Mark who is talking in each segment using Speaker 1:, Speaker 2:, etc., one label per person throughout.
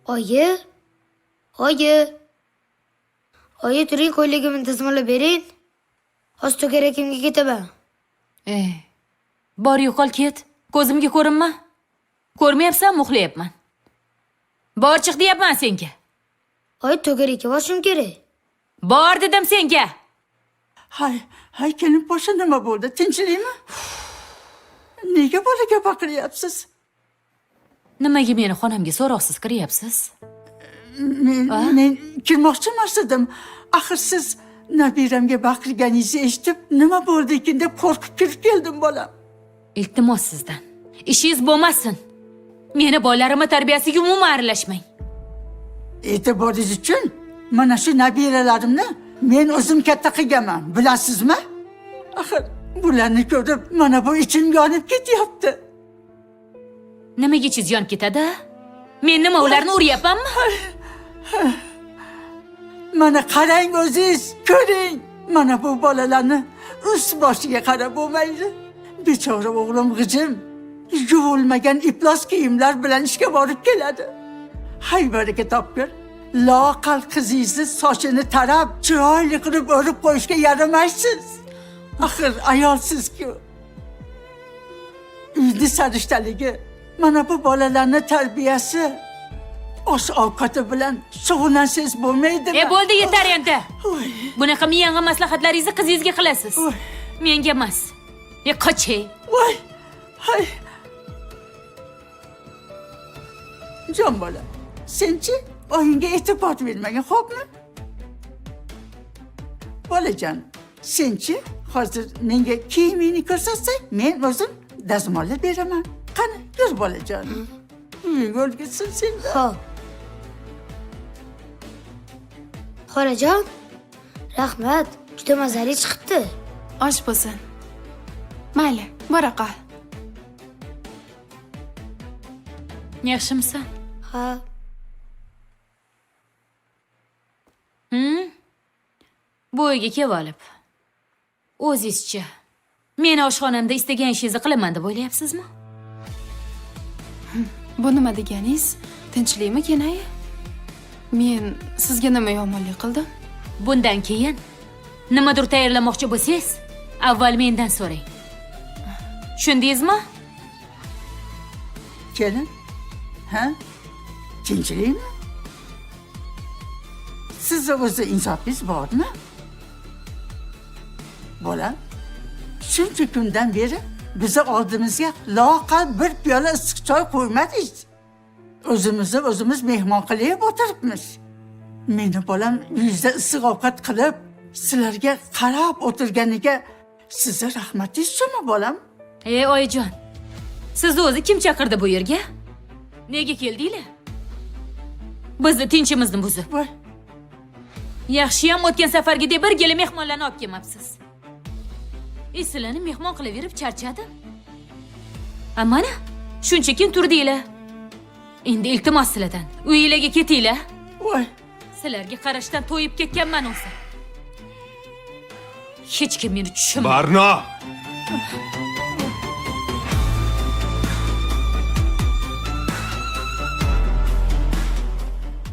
Speaker 1: Oyi, oyi, oyi turing ko'yligimni tizimlab bering. Hozir to'garakimga ketaman.
Speaker 2: Bor yo'qol ket. Ko'zimga ko'rinma. Ko'rmayapsan, uxlayapman. Bor chiq deyapman senga.
Speaker 1: Oyi to'garakka borishim kerak.
Speaker 2: Bor dedim senga.
Speaker 3: Hay kelin boshi nima bo'ldi? Tinchlikmi? Nega bolaga baqiryapsiz?
Speaker 2: Nimaga meni xonamga so'roqsiz kiryapsiz?
Speaker 3: Men kirmoqchi emasdim. Axir siz nabiramga baqirganingizni eshitib, nima bo'ldi ekan deb qo'rqib kirib keldim bolam.
Speaker 2: Iltimos sizdan. Ishingiz bo'lmasin. Meni bolalarimning tarbiyasiga umuman aralashmang.
Speaker 3: E'tiboringiz uchun mana shu nabiralarimni men o'zim katta qilganman, bilasizmi? Axir bularni ko'rib, mana bu ichim yonib ketyapti.
Speaker 2: Nimaga ichiz yonib ketadi? Men nima ularni uryapmanmi?
Speaker 3: Mana qarang o'zingiz, ko'ring. Mana bu bolalarni ust boshiga qarab bo'lmaydi. Bechora o'g'lim g'ijim yuvilmagan iplos kiyimlar bilan ishga borib keladi. Hay baraka topgur. Loqal qizingizni sochini tarab, chiroyli qilib o'rib qo'yishga yaramaysiz. Axir ayolsiz-ku. Uyni sarishtaligi, mana bu bolalarni tarbiyasi, osh-ovqati bilan shug'ullansangiz bo'lmaydimi?
Speaker 2: Bo'ldi, yetar endi. Bunaqa miyang'a maslahatlaringizni qizingizga qilasiz. Menga emas. Qochay.
Speaker 3: Voy, hay. Jon bola, senchi oyinga e'tibor bermagan, xo'pmi? Bolajon, senchi hozir menga kiyimingni ko'rsatsang, men o'zim dazmollab beraman. Qani, yur bolajon. Uying o'lgitsin senda.
Speaker 1: Xo'p. Xolajon, rahmat. Juda mazali chiqibdi.
Speaker 4: Osh bo'lsin. Mayli, bora qol.
Speaker 2: Yaxshimisan?
Speaker 1: Ha.
Speaker 2: Bu uyga kelib olib. O'zingizcha meni oshxonamda istagan ishingizni qilaman deb o'ylayapsizmi?
Speaker 4: Bu nima deganingiz? Tinchlikmi, kenay? Men sizga nima yomonlik qildim?
Speaker 2: Bundan keyin nimadir tayyorlamoqchi bo'lsangiz, avval mendan so'rang. Tushundingizmi?
Speaker 3: Kelin. Ha? Tinchlikmi? Sizda o'zi insofingiz bormi? Bola, shuncha kundan beri bizni oldimizga loqal bir piyola issiq choy qo'ymadingiz. O'zimiz mehmon qilib o'tiribmiz. Meni bolam uyingizda issiq ovqat qilib, sizlarga qarab o'tirganiga sizga rahmatingiz uchunmi bolam?
Speaker 2: Oyijon, sizni o'zi kim chaqirdi bu yerga? Nega keldinglar? Bizni tinchimizni buzib.
Speaker 3: Voy,
Speaker 2: Yaxshiyam o'tgan safargidek bir gala mehmonlarni olib kelmabsiz. Sizlarni mehmon qilaverib charchadim. Mana, shuncha kun turdinglar. Endi iltimos sizlardan, uyingizga ketinglar.
Speaker 3: voy.
Speaker 2: Sizlarga qarashdan to'yib ketganman o'zi. Hech kim meni tushunmaydi.
Speaker 5: Barno!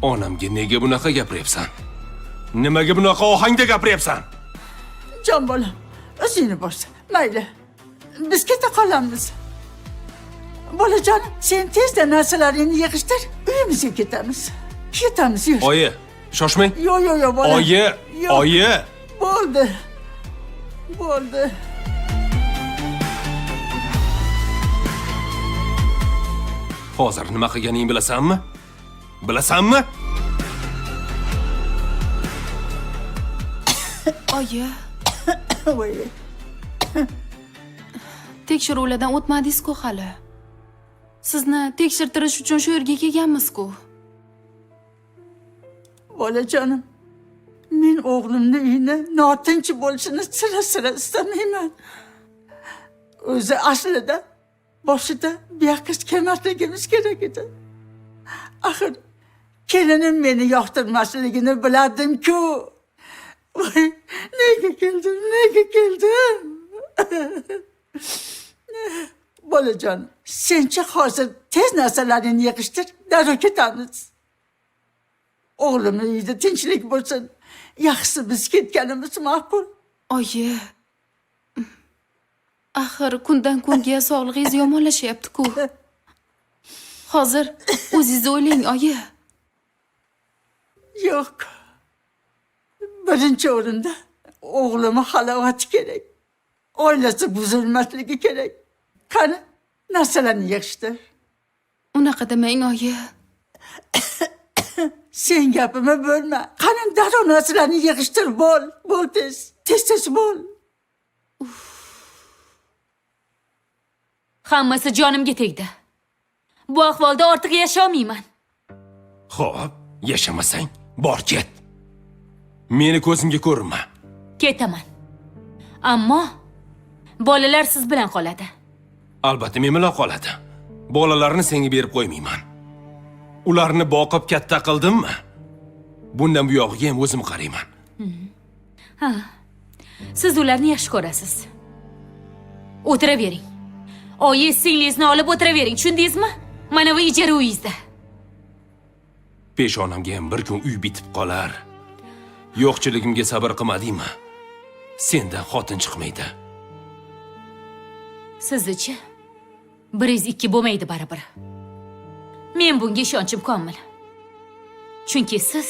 Speaker 5: Onamga nega bunaqa gapiryapsan? Nimaga bunaqa ohangda gapiryapsan?
Speaker 3: Jon bolam, o'zingni borsa, mayli. Biz keta qolamiz. Bolajonim, sen tezda narsalaringni yig'ishtir, uyimizga ketamiz. Ketamiz, yur.
Speaker 5: Oyi, shoshmang.
Speaker 3: Yo'q, bolam.
Speaker 5: Oyi,
Speaker 3: Yo'q.
Speaker 5: oyi.
Speaker 3: Bo'ldi.
Speaker 5: Hozir nima qilganingni bilasanmi? Bilasanmi?
Speaker 4: Oyi,
Speaker 3: Voy.
Speaker 4: tekshiruvlardan o'tmadingiz-ku hali. Sizni tekshirtirish uchun shu yerga kelganmiz-ku.
Speaker 3: Bolajonim, men o'g'limni uyini notinch bo'lishini sira istamayman. O'zi aslida boshida buyoqqa kelmasligimiz kerak edi. Axir kelinim meni yoqtirmasligini bilardim-ku. Voy, nega keldim? Bolajon, senchi hozir tez narsalaringni yig'ishtir, darrov ketamiz. O'g'limni uyida tinchlik bo'lsin. Yaxshisi biz ketganimiz ma'qul.
Speaker 4: Oyi. Axir kundan kunga sog'lig'ingiz yomonlashyapti-ku. Hozir o'zingizni o'ylang, oyi.
Speaker 3: Yo'q. Birinchi o'rinda o'g'limi halovati kerak. Oilasi buzilmasligi kerak. Qani, narsalarni yig'ishtir.
Speaker 4: Unaqa demang, oyi.
Speaker 3: Sen gapimni bo'lma. Qani darrov narsalarni yig'ishtir, bo'l tez. Tez bo'l.
Speaker 2: Hammasi jonimga tegdi. Bu ahvolda ortiq yasha olmayman.
Speaker 5: Xo'p, yashamasang, bor ket. Meni ko'zimga ko'rinma.
Speaker 2: Ketaman. Ammo bolalar siz bilan qoladi.
Speaker 5: Albatta men bilan qoladi. Bolalarni senga berib qo'ymayman. Ularni boqib katta qildimmi? Bundan bu yog'iga ham o'zim qarayman.
Speaker 2: Siz ularni yaxshi ko'rasiz. O'tiravering. Oyi, singlingizni olib o'tiravering, tushundingizmi? Mana bu ijara uyingizda.
Speaker 5: Peshonamga ham bir kun uy bitib qolar. Yo'qchiligimga sabr qilmadingmi? Sendan xotin chiqmaydi.
Speaker 2: Siz-chi? 1-2 bo'lmaydi baribir. Men bunga ishonchim komil. Chunki siz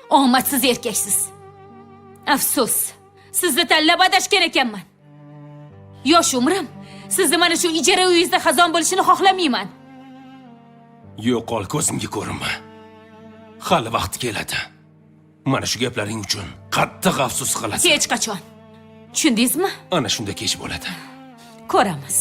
Speaker 2: omadsiz erkaksiz. Afsus, sizni tanlab adashgan ekanman. Yosh umrim sizni mana shu ijara uyingizda xazon bo'lishini xohlamayman.
Speaker 5: Yo'qol ko'zimga ko'rinma. Hali vaqti keladi. Mana shu gaplaring uchun qattiq afsus qilasan.
Speaker 2: Hech qachon. Tushundingizmi?
Speaker 5: Ana shunda kech bo'ladi.
Speaker 2: Ko'ramiz.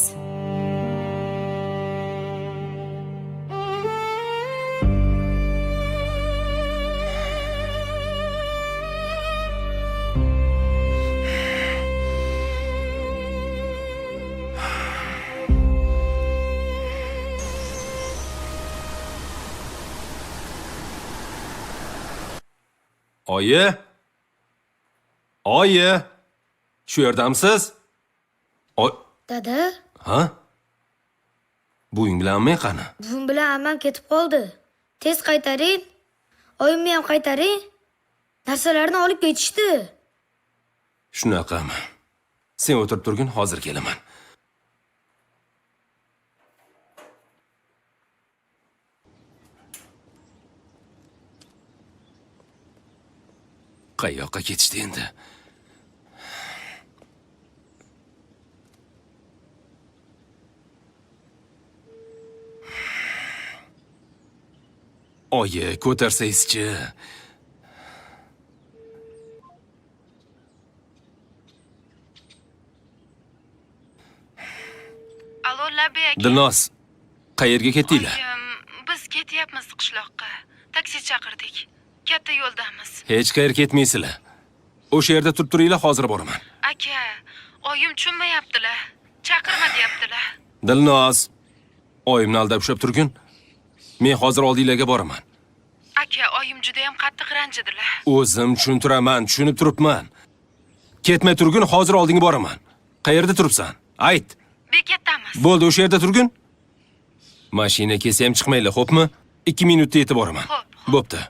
Speaker 5: Oyi. Shu yerdamsiz?
Speaker 1: Dada,
Speaker 5: Ha? Buving bilanmi qani?
Speaker 1: buvim bilan ammam ketib qoldi. Tez qaytaring. Oyimni ham qaytaring. Narsalarni olib ketishdi.
Speaker 5: Shunaqami? Sen o'tirib turgin, hozir kelaman. Qayoqqa ketishdi endi? Oyi, ko'tarsangizchi.
Speaker 6: Allo, Labiy aka.
Speaker 5: Dilnoz, qayerga ketdinglar?
Speaker 6: Biz ketyapmiz qishloqqa. Taksi chaqirdik. Katta yo'ldamiz.
Speaker 5: Hech qayerga ketmaysizlar. O'sha yerda turib turinglar, hozir boraman.
Speaker 6: Aka, oyim tushunmayaptilar. Chaqirma deyaptilar.
Speaker 5: Dilnoz, oyimni aldab ushlab turgin. Men hozir oldinglarga boraman.
Speaker 6: Aka, oyim juda ham qattiq ranjidilar.
Speaker 5: O'zim tushuntiraman, tushunib turibman. Ketmay turgin, hozir oldinga boraman. Qayerda turibsan? Ayt.
Speaker 6: Bekatdamiz.
Speaker 5: Bo'ldi, o'sha yerda turgin. Mashina kelsa ham chiqmaylar, xo'pmi? 2 minutda yetib boraman.
Speaker 6: Xo'p.
Speaker 5: Bo'pti.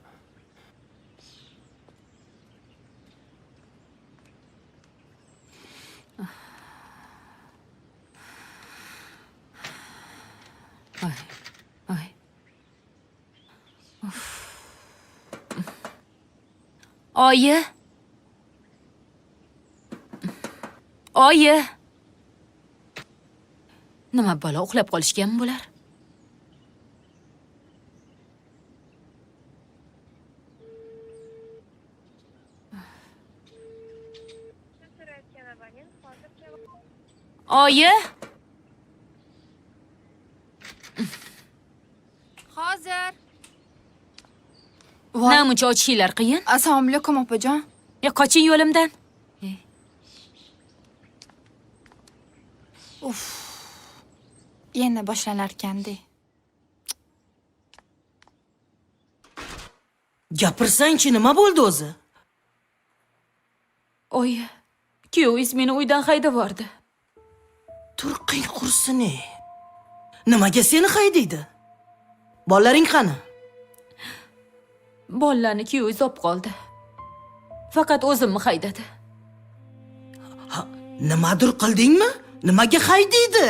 Speaker 2: Ay. Oyi. Nima bola uxlab qolishganmi bular? Oyi.
Speaker 4: Hozir.
Speaker 2: Namuncha ochishinglar qiyin.
Speaker 4: Assalomu alaykum opajon.
Speaker 2: Qoching yo'limdan.
Speaker 4: Yana boshlanar ekandi.
Speaker 7: Gapirsang-chi, nima bo'ldi o'zi?
Speaker 2: Oyi, kuyovingiz meni uydan haydab yubordi.
Speaker 7: Turqing qursin-e. Nimaga seni haydaydi? Bolalaring qani?
Speaker 2: Bolalarni kuyovingiz olib qoldi. Faqat o'zimni haydadi.
Speaker 7: Nimadir qildingmi? Nimaga haydaydi?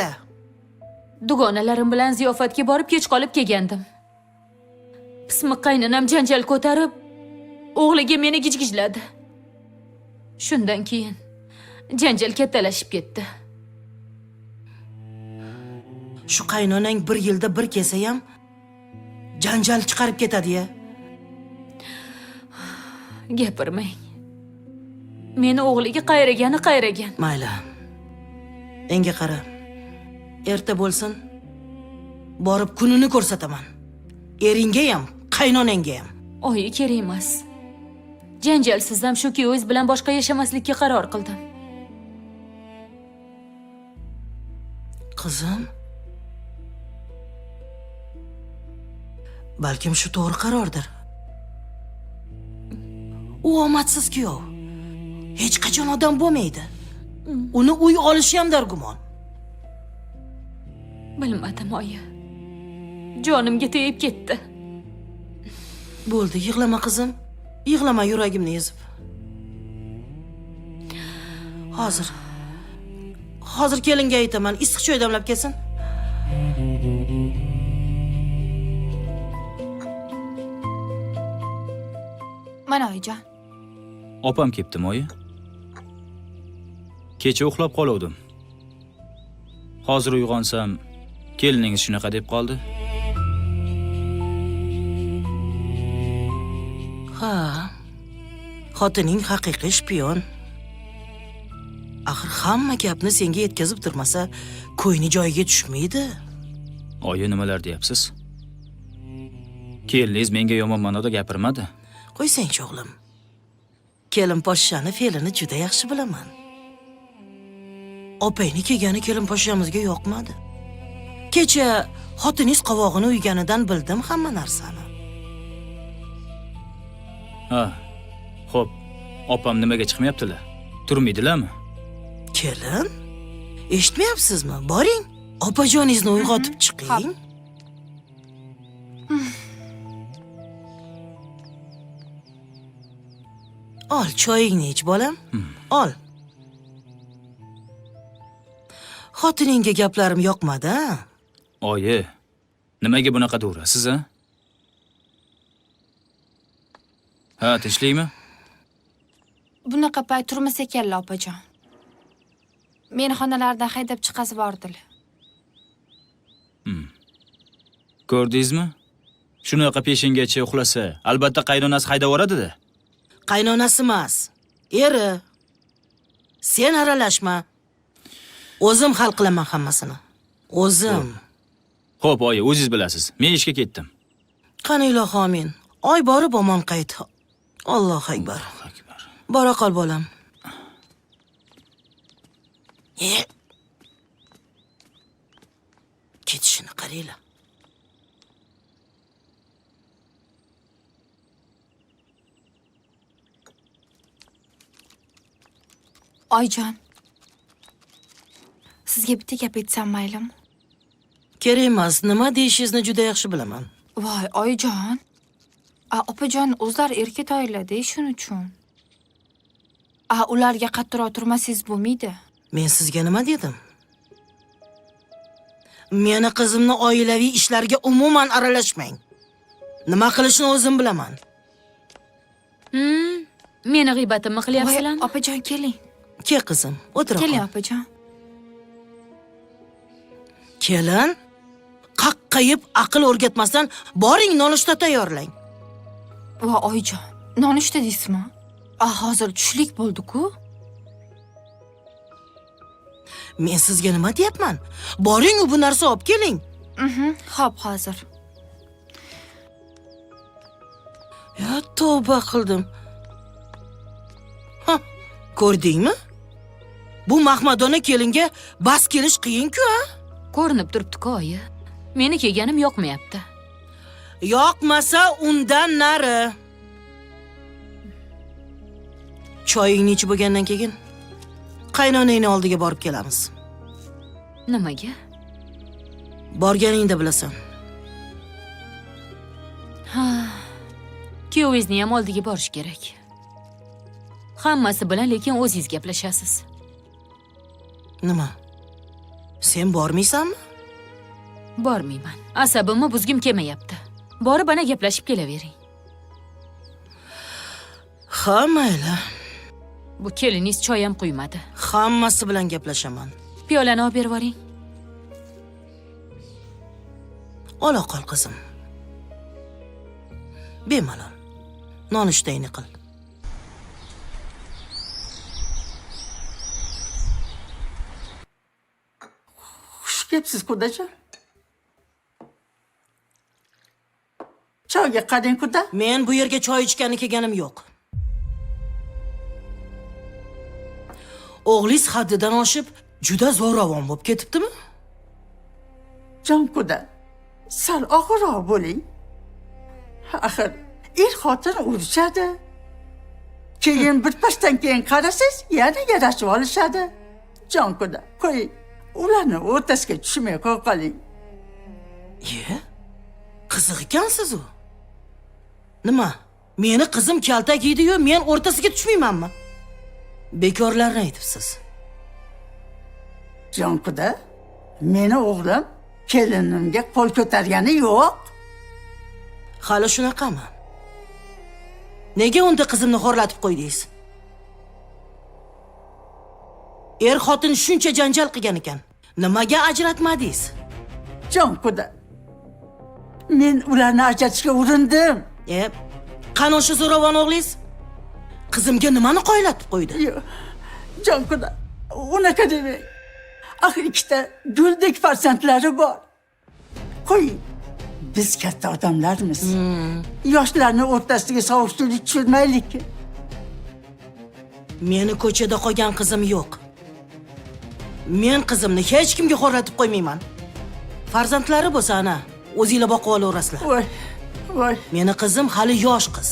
Speaker 2: Dugonalarim bilan ziyofatga borib kech qolib kelgandim. Pismiq qaynonam janjal ko'tarib, o'g'liga meni gijgijladi. Shundan keyin janjal kattalashib ketdi.
Speaker 7: Shu qaynonang bir yilda bir kelsa ham janjal chiqarib ketadi-ya.
Speaker 2: Gapirmang. Meni o'g'liga qayragan.
Speaker 7: Mayli. Menga qara. Erta bo'lsin, borib kunini ko'rsataman. Eringga ham, qaynonangga ham.
Speaker 2: Oyi, kerak emas. Janjalsiz ham shu kuyovingiz bilan boshqa yashamaslikka qaror qildim.
Speaker 7: Qizim, balkim shu to'g'ri qarordir. U omadsiz kuyov. Hech qachon odam bo'lmaydi. Uni uy olishi ham dargumon.
Speaker 2: Bilmadim, oyi. Jonimga tegib ketdi.
Speaker 7: Bo'ldi, yig'lama qizim. Yig'lama, yuragimni ezib. Hozir kelinga aytaman, issiq choy damlab kelsin.
Speaker 4: Mana oyijon.
Speaker 8: Opam kelibdimi, oyi? Kecha uxlab qoluvdim. Hozir uyg'onsam, keliningiz shunaqa deb qoldi.
Speaker 7: Ha. Xotining haqiqiy shpion. Axir hamma gapni senga yetkazib turmasa, ko'yni joyiga tushmaydi.
Speaker 8: Oyi, nimalar deyapsiz? Keliningiz menga yomon ma'noda gapirmadi.
Speaker 7: Qo'ysang-chi o'g'lim. Kelin poshshani fe'lini juda yaxshi bilaman. Opangni kelgani kelin poshshamizga yoqmadi. Kecha xotiningiz qovog'ini uyganidan bildim hamma narsani.
Speaker 8: Ha. Xo'p, opam nimaga chiqmayaptilar? Turmaydilarmi?
Speaker 7: Kelin, eshitmayapsizmi? Boring, opajoningizni uyg'otib chiqing. Ol, choyingni ich, bolam. Ol. Xotiningga gaplarim yoqmadi, ha?
Speaker 8: Oyi, nimaga bunaqa durasiz, ha? Ha, tinchlikmi?
Speaker 4: Bunaqa payt turmas ekanlar, opajon. Meni xonalardan haydab chiqazib bordilar.
Speaker 8: Ko'rdingizmi? Shunaqa peshingacha uxlasa, albatta qaynonasi haydab yuboradi-da.
Speaker 7: Qaynonasi emas, eri. Sen aralashma. O'zim hal qilaman hammasini. O'zim.
Speaker 8: Xo'p, oyi, o'zingiz bilasiz. Men ishga ketdim.
Speaker 7: Qani ilohi omin. Oy borib omon qayt. Allohu akbar. Bora qol, bolam. Ketishini qaranglar.
Speaker 4: Oyjon. Sizga bitta gap aytsam maylimi?
Speaker 7: Kerak emas, nima deyishingizni juda yaxshi bilaman.
Speaker 4: Voy, oyijon. Opajon o'zlari erkak oilada, shuning uchun. Ularga qattiqroq turmasangiz bo'lmaydi.
Speaker 7: Men sizga nima dedim? Meni qizimni oilaviy ishlarga umuman aralashmang. Nima qilishni o'zim bilaman.
Speaker 2: Meni g'iybatimni qilyapsizlarmi?
Speaker 4: Opajon, keling.
Speaker 7: Kel qizim, o'tira qol.
Speaker 4: Keling, opajon.
Speaker 7: Kelin, qaqqayib aql o'rgatmasdan boring nonushta tayyorlang.
Speaker 4: Va oyijon, nonushta deysizmi? Hozir tushlik bo'ldi-ku.
Speaker 7: Men sizga nima deyapman? Boring u bu narsa olib keling.
Speaker 4: Xo'p, hozir.
Speaker 7: Ya tavba qildim. Ha, ko'rdingmi? Bu mahmadona kelinga bas kelish qiyin-ku, ha?
Speaker 2: Ko'rinib turibdi-ku, oyi. Meni kelganim yoqmayapti.
Speaker 7: Yoqmasa undan nari. Choyingni ichib bo'lgandan keyin qaynonangning oldiga borib kelamiz.
Speaker 2: Nimaga?
Speaker 7: Borganingda bilasan.
Speaker 2: Kuyovingizni ham oldiga borish kerak. Hammasi bilan lekin o'zingiz gaplashasiz.
Speaker 7: Nima? Sen bormaysanmi?
Speaker 2: Bormayman. Asabimni buzgim kelmayapti. Borib ana gaplashib kelavering.
Speaker 7: Ha, mayli.
Speaker 2: Bu keliningiz choy ham qo'ymadi.
Speaker 7: Hammasi bilan gaplashaman.
Speaker 2: Piyolani olib berib yuboring.
Speaker 7: Ola qol qizim. Bemalol. Nonushtayni qil.
Speaker 3: Xush kelibsiz, qudajon. Choyga qarang, quda.
Speaker 7: Men bu yerga choy ichgani kelganim yo'q. O'g'lingiz haddidan oshib, juda zo'ravon bo'lib ketibdimi?
Speaker 3: Jon quda, sal og'irroq bo'ling. Axir, xotin urishadi. Keyin bir pasdan keyin qarasangiz, yana yarashib olishadi. Jon quda, qo'ying. Ularni o'rtasiga tushmay qo'ya qoling.
Speaker 7: Qiziq ekansiz u. Nima? Meni qizim kaltak yeydi-yu, men o'rtasiga tushmaymanmi? Bekorlarni aytibsiz.
Speaker 3: Jon quda, meni o'g'lim kelinimga qo'l ko'targani yo'q.
Speaker 7: Hali shunaqami? Nega unda qizimni xo'rlatib qo'ydingiz? Xotin shuncha janjal qilgan ekan. Nimaga ajratmadingiz?
Speaker 3: Jon quda, men ularni ajratishga urindim.
Speaker 7: Qani o'sha zo'ravon o'g'lingiz? Qizimga nimani qo'ylatib qo'ydi?
Speaker 3: Yo'q, jon quda, unaqa demang. Axir ikkita guldek farzandlari bor. Qo'ying, biz katta odamlarmiz. Yoshlarni o'rtasiga sovuqchilik tushirmaylik.
Speaker 7: Meni ko'chada qolgan qizim yo'q. Men qizimni hech kimga xo'rlatib qo'ymayman. Farzandlari bo'lsa ana, o'zingizlar boqib olaverasizlar.
Speaker 3: Voy.
Speaker 7: Meni qizim hali yosh qiz.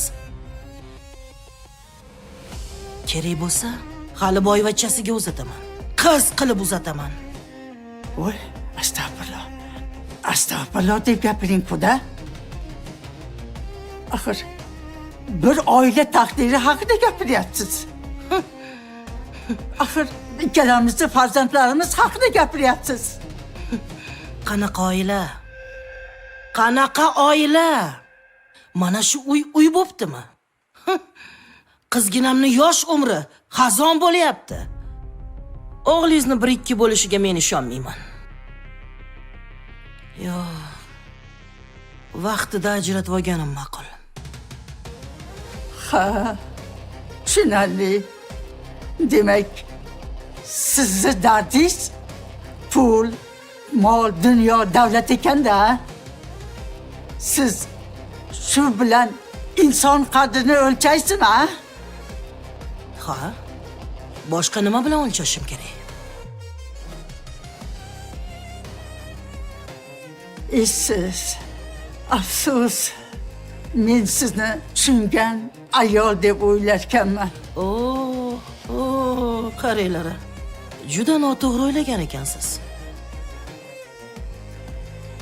Speaker 7: Kerak bo'lsa, hali boyvachchasiga uzataman. Qiz qilib uzataman.
Speaker 3: Voy, astag'firulloh. Astag'firulloh deb gapiring, quda. Axir, bir oila taqdiri haqida gapiryapsiz. Axir, ikkalamizni farzandlarimiz haqida gapiryapsiz.
Speaker 7: Qanaqa oila? Qanaqa oila? Mana shu uy bo'ptimi? Qizginamni yosh umri xazon bo'lyapti. O'g'lingizni 1-2 bo'lishiga men ishonmayman. Yo'q. Vaqtida ajratib olganim ma'qul.
Speaker 3: Ha, tushunarli. Demak, sizni dardingiz pul, mol, dunyo, davlat ekanda. Siz shu bilan inson qadrini o'lchaysizmi, ha?
Speaker 7: Ha? Boshqa nima bilan o'lchashim kerak?
Speaker 3: Siz, afsus, men sizni tushungan ayol deb o'ylarkanman. Qaranglar. Juda noto'g'ri o'ylagan ekansiz.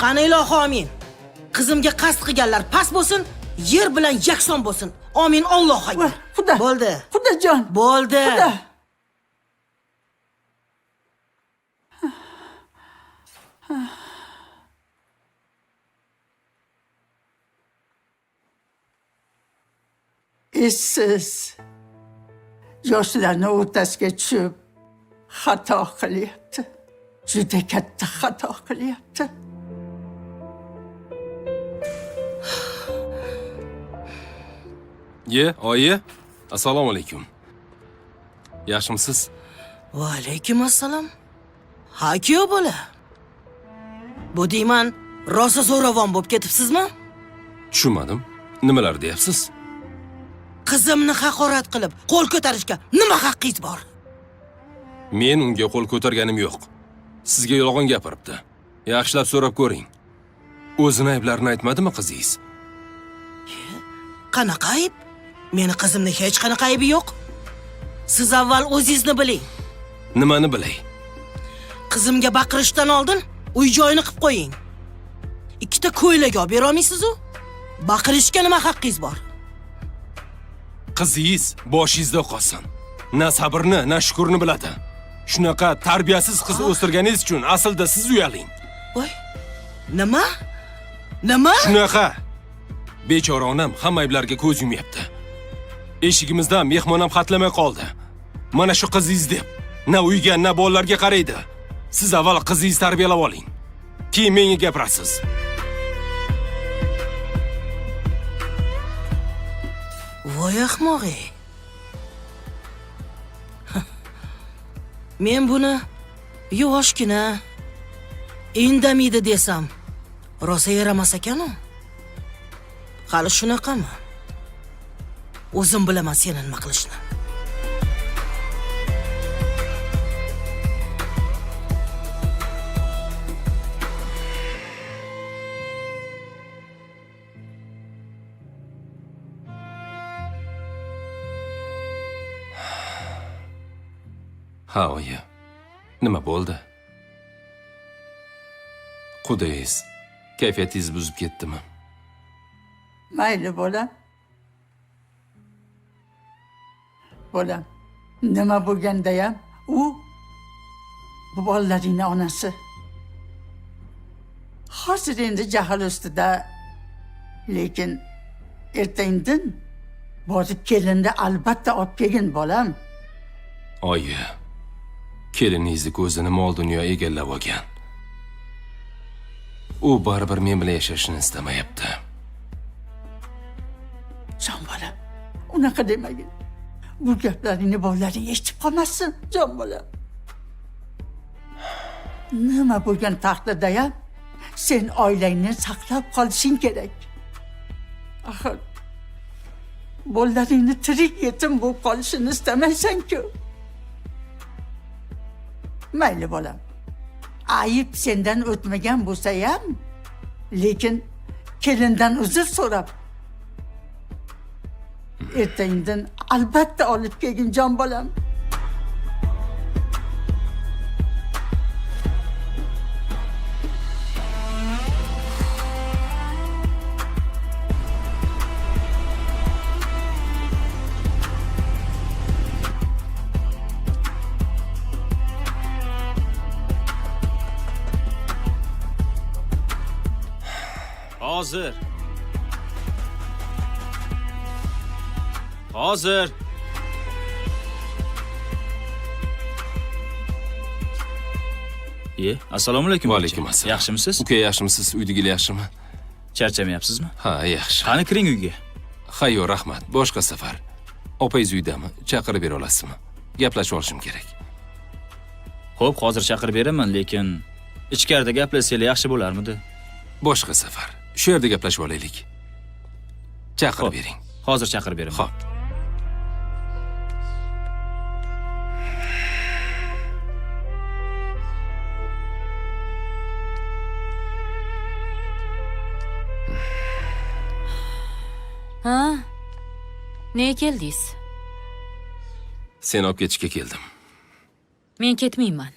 Speaker 3: Qani ilohi amin. Qizimga qasd qilganlar past bo'lsin, yer bilan yakson bo'lsin. Amin, Alloh akbar. Xudo. Bo'ldi. Xudojon. Bo'ldi. Xudo. Siz yoshlarni o'rtasiga tushib xato qilyapti. Juda katta xato qilyapti.
Speaker 5: Oyi, assalomu alaykum. Yaxshimisiz?
Speaker 7: Va alaykum assalom. Ha, kuyov bola. Bu deyman, rosa zo'ravon bo'lib ketibsizmi?
Speaker 5: Tushunmadim. Nimalar deyapsiz?
Speaker 7: Qizimni haqorat qilib, qo'l ko'tarishga nima haqqingiz bor?
Speaker 5: Men unga qo'l ko'targanim yo'q. Sizga yolg'on gapiribdi. Yaxshilab so'rab ko'ring. O'zini ayblarini aytmadimi qizingiz?
Speaker 7: Qanaqa ayb? Meni qizimni hech qanaqa aybi yo'q. Siz avval o'zingizni biling.
Speaker 5: Nimani bilay?
Speaker 7: Qizimga baqirishdan oldin uy-joyini qilib qo'ying. 2 ta ko'ylak olib bera olmaysiz-ku? Baqirishga nima haqqingiz bor?
Speaker 5: Qizingiz boshingizda qolsin. Na sabrni, na shukurni biladi. Shunaqa tarbiyasiz qiz o'stirganingiz uchun aslida siz uyaling.
Speaker 7: Voy. Nima? Nima?
Speaker 5: Shunaqa. Bechora onam hamma ayblarga ko'z yumyapti. Eshigimizdan mehmon ham xatlamay qoldi. Mana shu qizingiz deb, na uyga, na bolalarga qaraydi. Siz avval qizingizni tarbiyalab oling. Keyin menga gapirasiz.
Speaker 7: Voy ahmoq-ey. Men buni yoshgina indamaydi desam, rosa yaramas ekan-u. Hali shunaqami? O'zim bilaman seni nima qilishni.
Speaker 5: Ha, oyi. Nima bo'ldi? Qudaysiz, kayfiyatingiz buzib ketdimi?
Speaker 3: Mayli bolam. Bolam, nima bo'lganda ham u bu bolalaringning onasi. Hozir endi jahl ustida, lekin ertaindin borib kelinni albatta olib kelgin bolam.
Speaker 5: Oyi, keliningizni ko'zini mol dunyo egallab olgan. U baribir men bilan yashashni istamayapti.
Speaker 3: Jon bolam, unaqa demagin. Bu gaplaringni bolalaring eshitib qolmasin, jon bolam. Nima bo'lgan taqdirda ham sen oilangni saqlab qolishing kerak. Axir bolalaringni tirik yetim bo'lib qolishini istamaysan-ku. Mayli bolam. Ayib sendan o'tmagan bo'lsa ham, lekin kelindan uzr so'rab ertaingdan albatta olib kelgin jon bolam.
Speaker 8: Hozir. Hozir. Assalomu alaykum.
Speaker 5: Va alaykum assalom.
Speaker 8: Yaxshimisiz?
Speaker 5: Uka, yaxshimisiz? Uydagilar yaxshimi?
Speaker 8: Charchamayapsizmi?
Speaker 5: Ha, yaxshi.
Speaker 8: Qani kiring uyga.
Speaker 5: Ha, yo'q, rahmat. Boshqa safar. Opangiz uydami? Chaqirib bera olasizmi? Gaplashib olishim kerak.
Speaker 8: Xo'p, hozir chaqirib beraman, lekin ichkarida gaplashsanglar yaxshi bo'larmidi?
Speaker 5: Boshqa safar. Shu yerda gaplashib olaylik. Chaqirib bering.
Speaker 8: Hozir chaqirib beraman.
Speaker 5: Xo'p.
Speaker 2: Ha? Ne keldingiz?
Speaker 5: Sen olib ketishga keldim.
Speaker 2: Men ketmayman.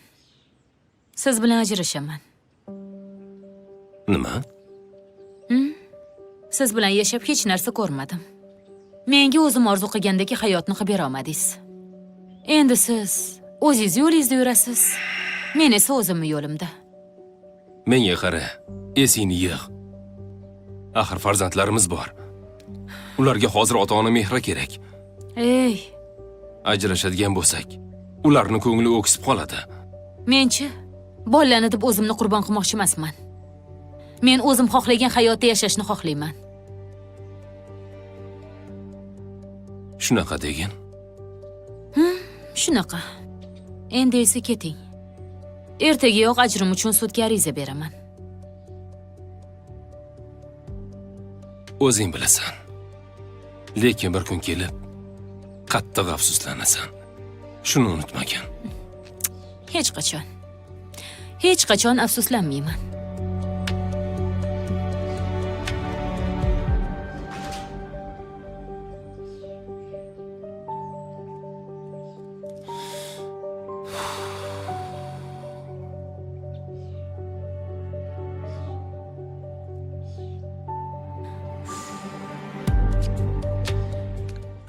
Speaker 2: Siz bilan ajrashaman.
Speaker 5: Nima?
Speaker 2: Siz bilan yashab hech narsa ko'rmadim. Menga o'zim orzu qilgandagi hayotni qilib bera olmadingiz. Endi siz o'zingiz yo'lingizda yurasiz. Men esa o'zimning yo'limda.
Speaker 5: Menga qara, esingni yig'. Axir farzandlarimiz bor. Ularga hozir ota-ona mehri kerak.
Speaker 2: Ey,
Speaker 5: Ajrashadigan bo'lsak, ularning ko'ngli o'ksib qoladi.
Speaker 2: menchi bolalarni deb o'zimni qurbon qilmoqchi emasman. Men o'zim xohlagan hayotda yashashni xohlayman.
Speaker 5: Shunaqa degin.
Speaker 2: Shunaqa. Endi esa keting. Ertagayoq ajrim uchun sudga ariza beraman.
Speaker 5: O'zing bilasan. Lekin bir kun kelib qattiq afsuslanasan. Shuni unutmagin.
Speaker 2: Hech qachon. Hech qachon afsuslanmayman.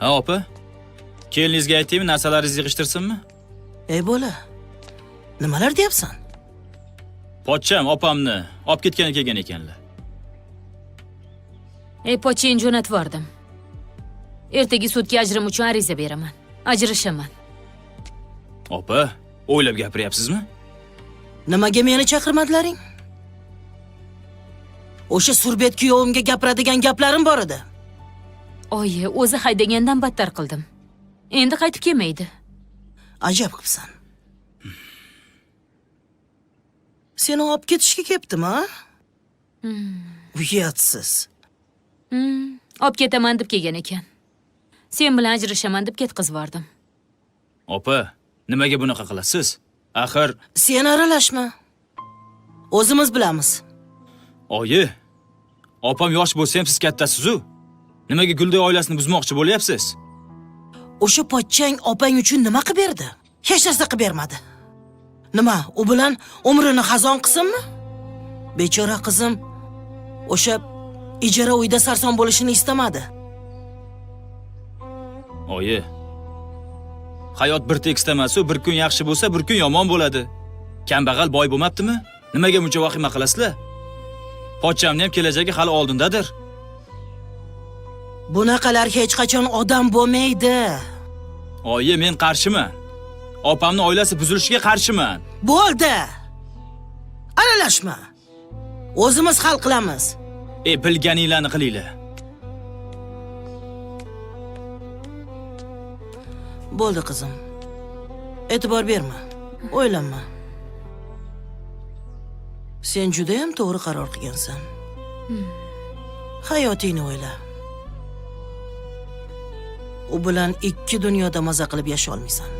Speaker 8: Ha, opa. Keliningizga aytaymi, narsalaringizni yig'ishtirsinmi?
Speaker 7: Ey bola, nimalar deyapsan?
Speaker 8: Pochcham opamni olib ketgani kelgan ekanlar.
Speaker 2: Pochchani jo'natib yubordim. Ertaga sudga ajrim uchun ariza beraman. Ajrashaman.
Speaker 8: Opa, o'ylab gapiryapsizmi?
Speaker 7: Nimaga meni chaqirmadilaring? O'sha surbet kuyovimga gapiradigan gaplarim bor edi.
Speaker 2: Oyi, o'zi haydagandan battar qildim. Endi qaytib kelmaydi.
Speaker 7: Ajab qilibsan. Seni olib ketishga kelibdim, ha? Uyatsiz.
Speaker 2: Olib ketaman deb kelgan ekan. Sen bilan ajrashaman deb ketkazib yubordim.
Speaker 8: Opa, nimaga bunaqa qilasiz? Axir,
Speaker 7: Sen aralashma. O'zimiz bilamiz.
Speaker 8: oyi, opam yosh bo'lsa ham siz kattasiz-ku. Nimaga Gulday oilasini buzmoqchi bo'lyapsiz?
Speaker 7: O'sha pochchang opang uchun nima qilib berdi? Hech narsa qilib bermadi. Nima, u bilan umrini xazon qilsinmi? Bechora qizim o'sha ijara uyda sarson bo'lishini istamadi.
Speaker 8: Oyi, hayot bir tekis emas-ku, bir kun yaxshi bo'lsa, bir kun yomon bo'ladi. Kambag'al boy bo'lmabdimi? Nimaga buncha vahima qilasizlar? Pochchamning ham kelajagi hali oldindadir.
Speaker 7: Bunaqalar hech qachon odam bo'lmaydi.
Speaker 8: Oyi, men qarshiman. Opamning oilasi buzilishiga qarshiman.
Speaker 7: Bo'ldi. Aralashma. O'zimiz hal qilamiz.
Speaker 8: Bilganinglarni qilinglar.
Speaker 7: Bo'ldi qizim. E'tibor berma. O'ylanma. Sen juda ham to'g'ri qaror qilgansan. Hayotingni o'yla. U bilan ikki dunyoda maza qilib yashay olmaysan.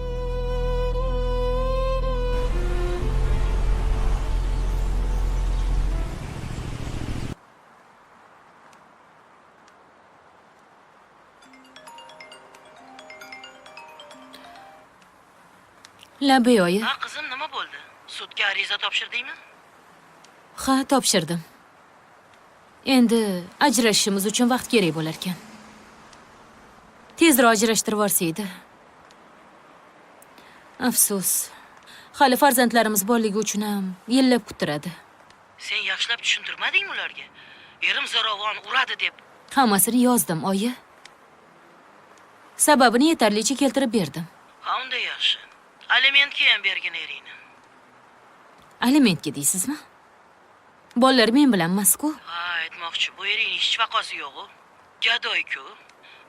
Speaker 2: Labi oyi.
Speaker 7: Ha, qizim, nima bo'ldi? Sudga ariza topshirdingmi?
Speaker 2: Ha, topshirdim. Endi ajrashishimiz uchun vaqt kerak bo'lar ekan. Tezroq ajrashtirib yuborsaydi. Afsus. Hali farzandlarimiz borligi uchun ham yillab kuttiradi.
Speaker 7: Sen yaxshilab tushuntirmadingmi ularga? Erim zo'ravon uradi deb.
Speaker 2: Hammasini yozdim, oyi. Sababini yetarlicha keltirib berdim.
Speaker 7: Ha, unda yaxshi. Alimentga ham bergin eringni.
Speaker 2: Alimentga deysizmi? Bolalar men bilan emas-ku.
Speaker 7: Ha, aytmoqchi, bu ering hech vaqosi yo'q-ku. Gadoy-ku.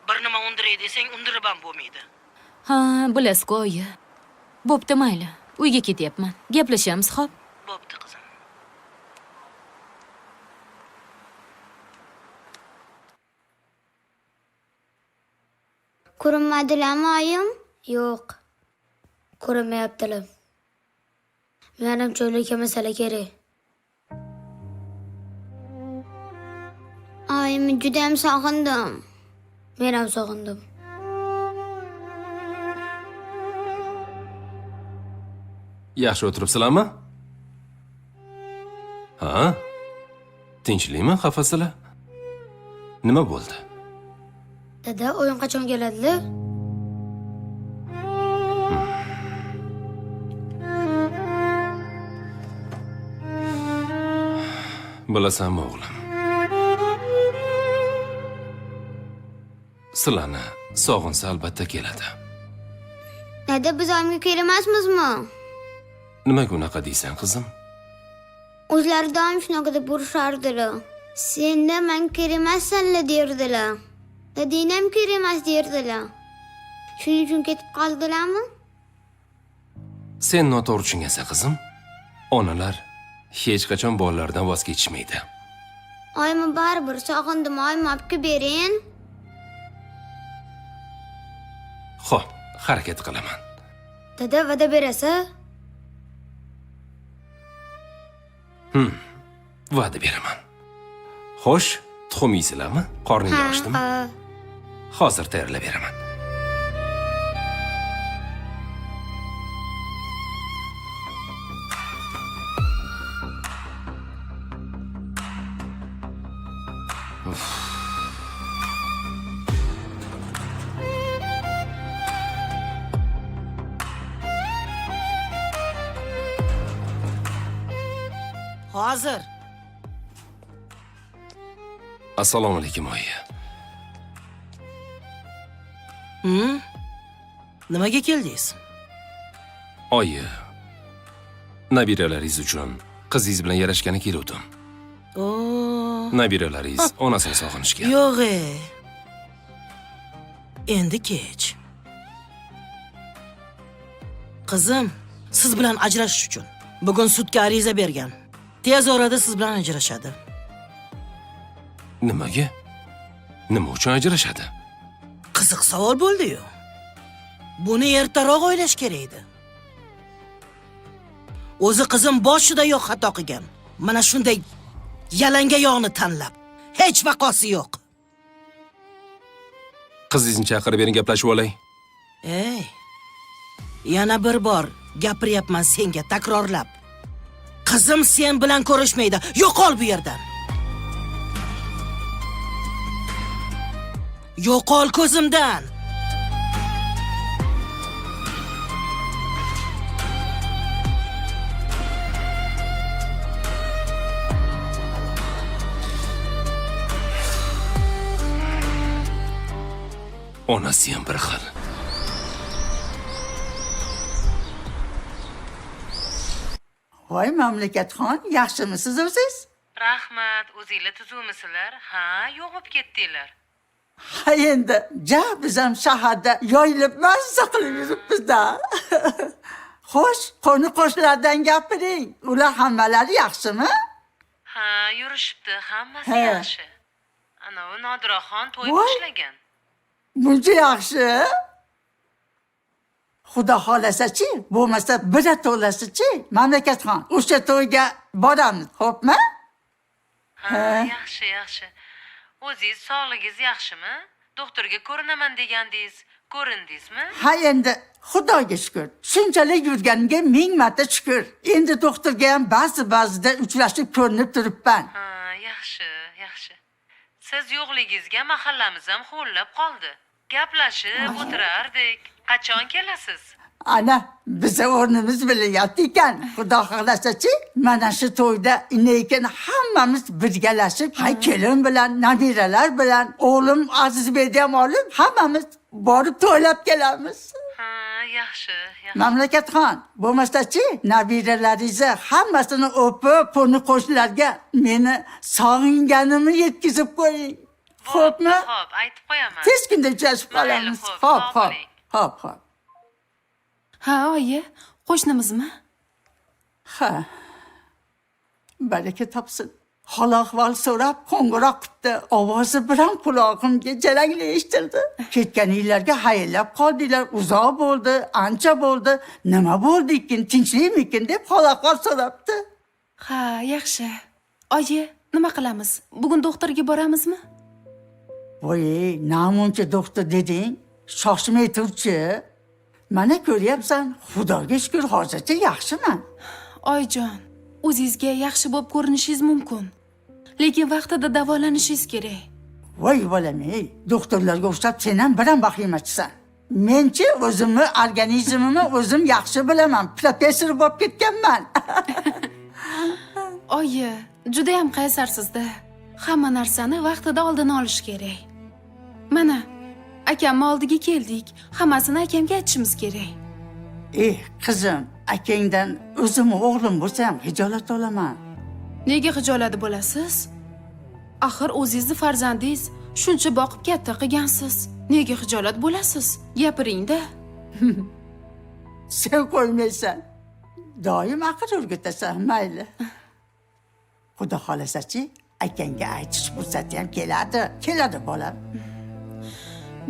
Speaker 7: Bir nima undiray desang, undirib ham bo'lmaydi.
Speaker 2: Ha, bilasiz-ku, oyi. Bo'pti, mayli. Uyga ketyapman. Gaplashamiz, xo'p?
Speaker 7: Bo'pti, qizim.
Speaker 1: Ko'rinmadilarmi, oyim? Yo'q. Ko'rinmayaptilar. Menimcha ularga masala kerak. Oyimni juda ham sog'indim. Men ham sog'indim.
Speaker 5: Yaxshi o'tiribsizlarmi? Ha? Tinchlikmi, xafasizlar? Nima bo'ldi?
Speaker 1: Dada, oyim qachon keladilar?
Speaker 5: Bilasanmi, o'g'lim? Sizlarni sog'insa albatta keladi.
Speaker 1: Dada, biz oyimga kerak emasmizmi?
Speaker 5: Nimaga unaqa deysan, qizim?
Speaker 1: O'zlari doim shunaqa deb urishardilar. Senda men kerak emassanlar derdilar. Dadang ham kerak emas derdilar. Shuning uchun ketib qoldilarmi?
Speaker 5: Sen noto'g'ri tushungansan, qizim. Onalar hech qachon bolalaridan voz kechishmaydi.
Speaker 1: Oyimni baribir sog'indim, oyimni olib kelib bering.
Speaker 5: Xo'p, harakat qilaman.
Speaker 1: Dada, va'da berasa?
Speaker 5: Va'da beraman. Xo'sh, tuxum yeysizlarmi? Qorningiz ochdimi? Hozir tayyorlab beraman.
Speaker 7: Hozir.
Speaker 5: Assalomu alaykum oyi.
Speaker 7: Nimaga keldingiz?
Speaker 5: Oyi, nabiralaringiz uchun qizingiz bilan yarashgani keluvdim. Nabiralaringiz onasini sog'inishgan.
Speaker 7: Yo'q. Endi kech. Qizim, siz bilan ajrashish uchun bugun sudga ariza bergan. Tez orada siz bilan ajrashadi.
Speaker 5: Nimaga? Nima uchun ajrashadi?
Speaker 7: Qiziq savol bo'ldi-yu. Buni ertaroq o'ylash kerak edi. O'zi qizim boshida yo'q xato qilgan. Mana shunday yalanga yo'qni tanlab, hech vaqosi yo'q.
Speaker 5: Qizingizni chaqirib bering, gaplashib olay.
Speaker 7: Ey, yana bir bor gapiryapman senga takrorlab. Qizim sen bilan ko'rishmaydi. Yo'qol bu yerdan. Yo'qol ko'zimdan.
Speaker 5: Onasi ham bir xil.
Speaker 3: Voy mamlakatxon, yaxshimisiz o'ziz?
Speaker 9: Rahmat, o'zinglar tuzukmisizlar? Ha, yo'g'ib ketdinglar.
Speaker 3: Ha endi, biz ham shaharda yoyilib mazza qilib yuribmiz-da. Xo'sh, qo'ni-qo'shnilardan gapiring. Ular hammalari yaxshimi?
Speaker 9: Ha, yurishibdi, hammasi
Speaker 3: He.
Speaker 9: yaxshi. Anavi Nodiraxon to'y
Speaker 3: Voy.
Speaker 9: boshlagan.
Speaker 3: Buncha yaxshi. Xudo xolasa-chi, bo'lmasa bira to'lasa-chi, mamlakatxon, o'sha to'yga boramiz, xo'pmi?
Speaker 9: Ha, yaxshi, yaxshi. O'zingiz sog'ligingiz yaxshimi? Doktorga ko'rinaman degandingiz, ko'rindingizmi?
Speaker 3: Ha endi, Xudoga shukr. Shunchalik yurganiga ming marta shukr. Endi doktorga ham ba'zida uchrashib ko'rinib turibman.
Speaker 9: Ha, yaxshi, yaxshi. Siz yo'qligingizga mahallamiz ham ho'llab qoldi. Gaplashib o'tirardik. Qachon kelasiz?
Speaker 3: Ana, biza o'rnimiz bilinyapti ekan. Xudo xohlasa-chi, mana shu to'yda lekin hammamiz birgalashib, hay kelin bilan, nabiralar bilan, o'g'lim Azizbekni ham olib, hammamiz borib to'ylab kelamiz.
Speaker 9: Ha, yaxshi, yaxshi.
Speaker 3: Mamlakatxon, bo'lmasa-chi, nabiralaringizni hammasini o'pib, qo'ni-qo'shnilarga meni sog'inganimni yetkazib qo'ying. Xo'pmi?
Speaker 9: Xo'p, aytib qo'yaman.
Speaker 3: Tez kunda uchrashib
Speaker 9: Mayli,
Speaker 3: qolamiz.
Speaker 9: xo'p,
Speaker 3: Xo'p,
Speaker 9: sog'
Speaker 3: xo'p.
Speaker 9: bo'ling.
Speaker 3: Xo'p, xo'p.
Speaker 4: Ha, oyi, qo'shnimizmi?
Speaker 3: Ha. Baraka topsin. Hol ahvol so'rab qo'ng'iroq qildi. Ovozi bilan qulog'imga jarangli eshitildi. Ketgan yillarga hayallab qoldinglar. Uzoq bo'ldi, ancha bo'ldi. Nima bo'ldi ekan, tinchlikmikin deb hol ahvol so'rabdi.
Speaker 4: Ha, yaxshi. Oyi, nima qilamiz? Bugun doktorga boramizmi?
Speaker 3: Voy, namuncha doktor deding, shoshmay turchi. Mana ko'ryapsan, Xudoga shukr hozircha yaxshiman.
Speaker 4: Oyijon, o'zingizga yaxshi bo'lib ko'rinishingiz mumkin. Lekin vaqtida davolanishingiz kerak.
Speaker 3: Voy bolam, ey, doktorlarga o'xshab sen ham biram vahimachisan. Menchi o'zimni organizmimni o'zim yaxshi bilaman. Professor bo'lib ketganman.
Speaker 4: Oyi, juda ham qaysarsiz-da. Hamma narsani vaqtida oldini olish kerak. Mana, akamni oldiga keldik. Hammasini akamga aytishimiz kerak.
Speaker 3: Qizim, akangdan o'zim o'g'lim bo'lsa ham hijolat olaman.
Speaker 4: Nega hijolat bo'lasiz? Axir o'zingizni farzandingiz shuncha boqib katta qilgansiz. Nega hijolat bo'lasiz? Gapiring-da.
Speaker 3: Sen qo'ymaysan. Doim aql o'rgatasan, mayli. Xudo xolasa-chi, akangga aytish fursati ham keladi. Keladi bolam.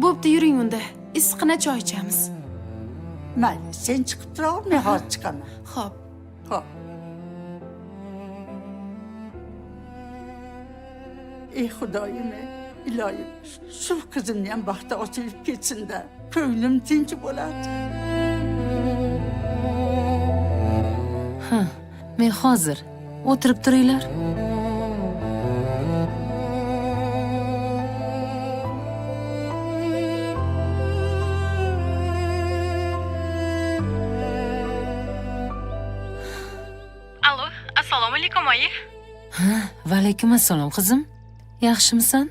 Speaker 4: Bo'pti, yuring unda. Issiqna choy ichamiz.
Speaker 3: Mayli, sen chiqib tur, men hozir chiqaman.
Speaker 4: Xo'p.
Speaker 3: Xo'p. Ey Xudoyim, iloyim, shu qizimni ham baxti ochilib ketsin-da, ko'nglim tinch bo'ladi.
Speaker 2: Men hozir o'tirib turinglar.
Speaker 6: Allo, assalomu alaykum oyi.
Speaker 9: Ha, valaykum assalom qizim. Yaxshimisan?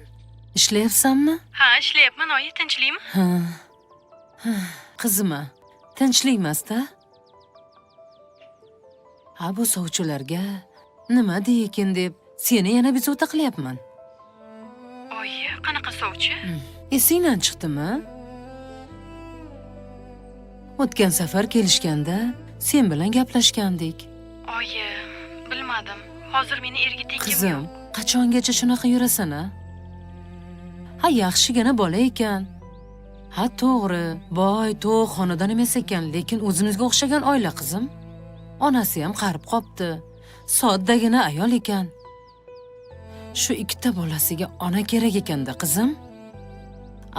Speaker 9: Ishlayapsanmi?
Speaker 6: Ha, ishlayapman oyi, tinchlikmi?
Speaker 9: Ha. Qizim, tinchlikmas-da. Ha, bu sovchilarga nima deyikin deb seni yana bezovta qilyapman.
Speaker 6: Oyi, qanaqa sovchi?
Speaker 9: Esingdan chiqdimi? O'tgan safar kelishganda sen bilan gaplashgandik.
Speaker 6: Oyi, bilmadim. Hozir meni erga tekim
Speaker 9: Qizim,
Speaker 6: yo'q.
Speaker 9: qachongacha shunaqa yurasan-a? Ha, yaxshigina bola ekan. Ha, to'g'ri, boy, to'q xonadon emas ekan, lekin o'zimizga o'xshagan oila qizim. Onasi ham qarib qopti. Soddagina ayol ekan. Shu ikkita bolasiga ona kerak ekanda, qizim.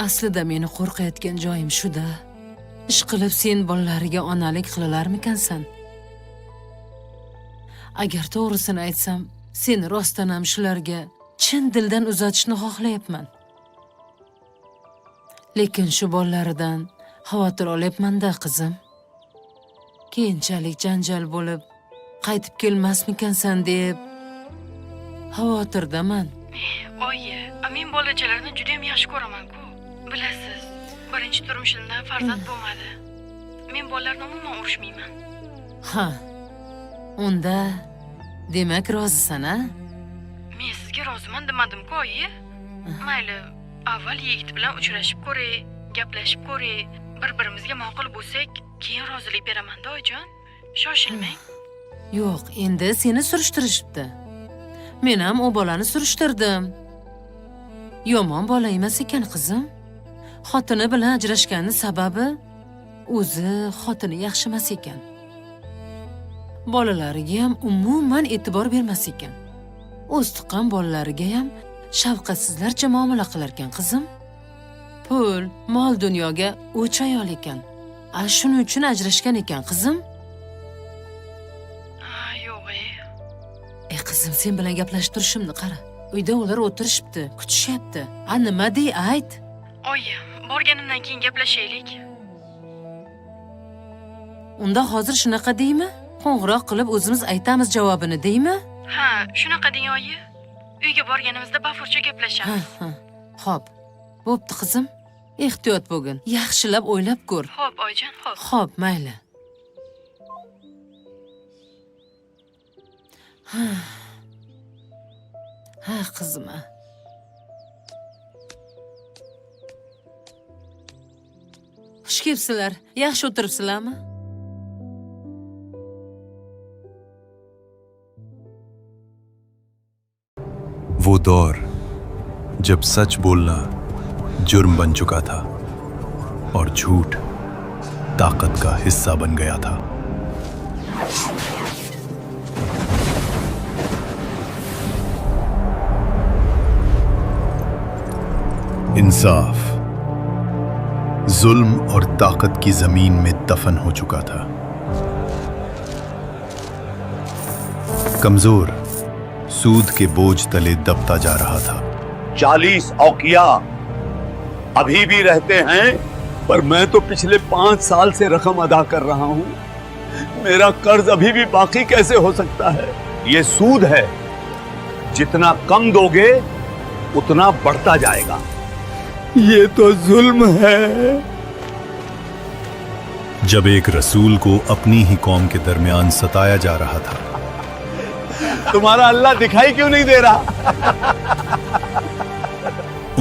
Speaker 9: Aslida meni qo'rqayotgan joyim shuda. Ishqilib sen bolalariga onalik qilalarmikansan? Agar to'g'risini aytsam, seni rostdan ham shularga chin dildan uzatishni xohlayapman. Lekin shu bolalaridan xavotir olyapman-da, qizim. Keyinchalik janjal bo'lib, qaytib kelmasmikansan deb xavotirdaman.
Speaker 6: Oyi, men bolachalarni juda ham yaxshi ko'raman-ku. Bilasiz, birinchi turmushimda farzand bo'lmadi. Men bolalarni umuman urishmayman.
Speaker 9: Ha. Unda demak rozisan-a?
Speaker 6: Men sizga roziman demadim-ku, oyi. Mayli, avval yigit bilan uchrashib ko'ray, gaplashib ko'ray, bir-birimizga ma'qul bo'lsak, keyin rozilik beraman-da, oyijon. Shoshilmang.
Speaker 9: Yo'q, endi seni surishtirishibdi. Men ham u bolani surishtirdim. Yomon bola emas ekan, qizim. Xotini bilan ajrashgani sababi o'zi xotini yaxshi emas ekan. Bolalariga ham umuman e'tibor bermas ekan. O'z tuqqan bolalariga ham shafqatsizlarcha muomala qilar ekan, qizim. Pul, mol dunyoga o'ch ayol ekan. Shuning uchun ajrashgan ekan, qizim.
Speaker 6: Yo'q.
Speaker 9: Qizim, sen bilan gaplashib turishimni qara. Uyda ular o'tirishibdi, kutishyapti. Nima dey, ayt.
Speaker 6: Oyi, borganimdan keyin gaplashaylik.
Speaker 9: Unda hozir shunaqa deymi? Qo'ng'iroq qilib o'zimiz aytamiz javobini deymi?
Speaker 6: Ha, shunaqa deng, oyi. Uyga borganimizda bafurcha gaplashamiz.
Speaker 9: Ha. Xo'p. Bo'pti, qizim. Ehtiyot bo'lgin. Yaxshilab o'ylab ko'r.
Speaker 6: Xo'p, oyijon, xo'p.
Speaker 9: Xo'p, mayli. Ha, qizim. Xush kelibsizlar. Yaxshi o'tiribsizlarmi?
Speaker 10: वो दौर जब सच बोलना जुर्म बन चुका था और झूठ ताकत का हिस्सा बन गया था। इंसाफ जुल्म और ताकत की जमीन में दफन हो चुका था। कमजोर सूद के बोझ तले दबता जा रहा था।
Speaker 11: 40 औकिया अभी भी रहते हैं, पर मैं तो पिछले 5 साल से रकम अदा कर रहा हूं। मेरा कर्ज अभी भी बाकी कैसे हो सकता है? ये सूद है, जितना कम दोगे उतना बढ़ता जाएगा। ये तो जुल्म है।
Speaker 10: जब एक रसूल को अपनी ही कौम के दरमियान सताया जा रहा था,
Speaker 11: तुम्हारा अल्लाह दिखाई क्यों नहीं दे रहा?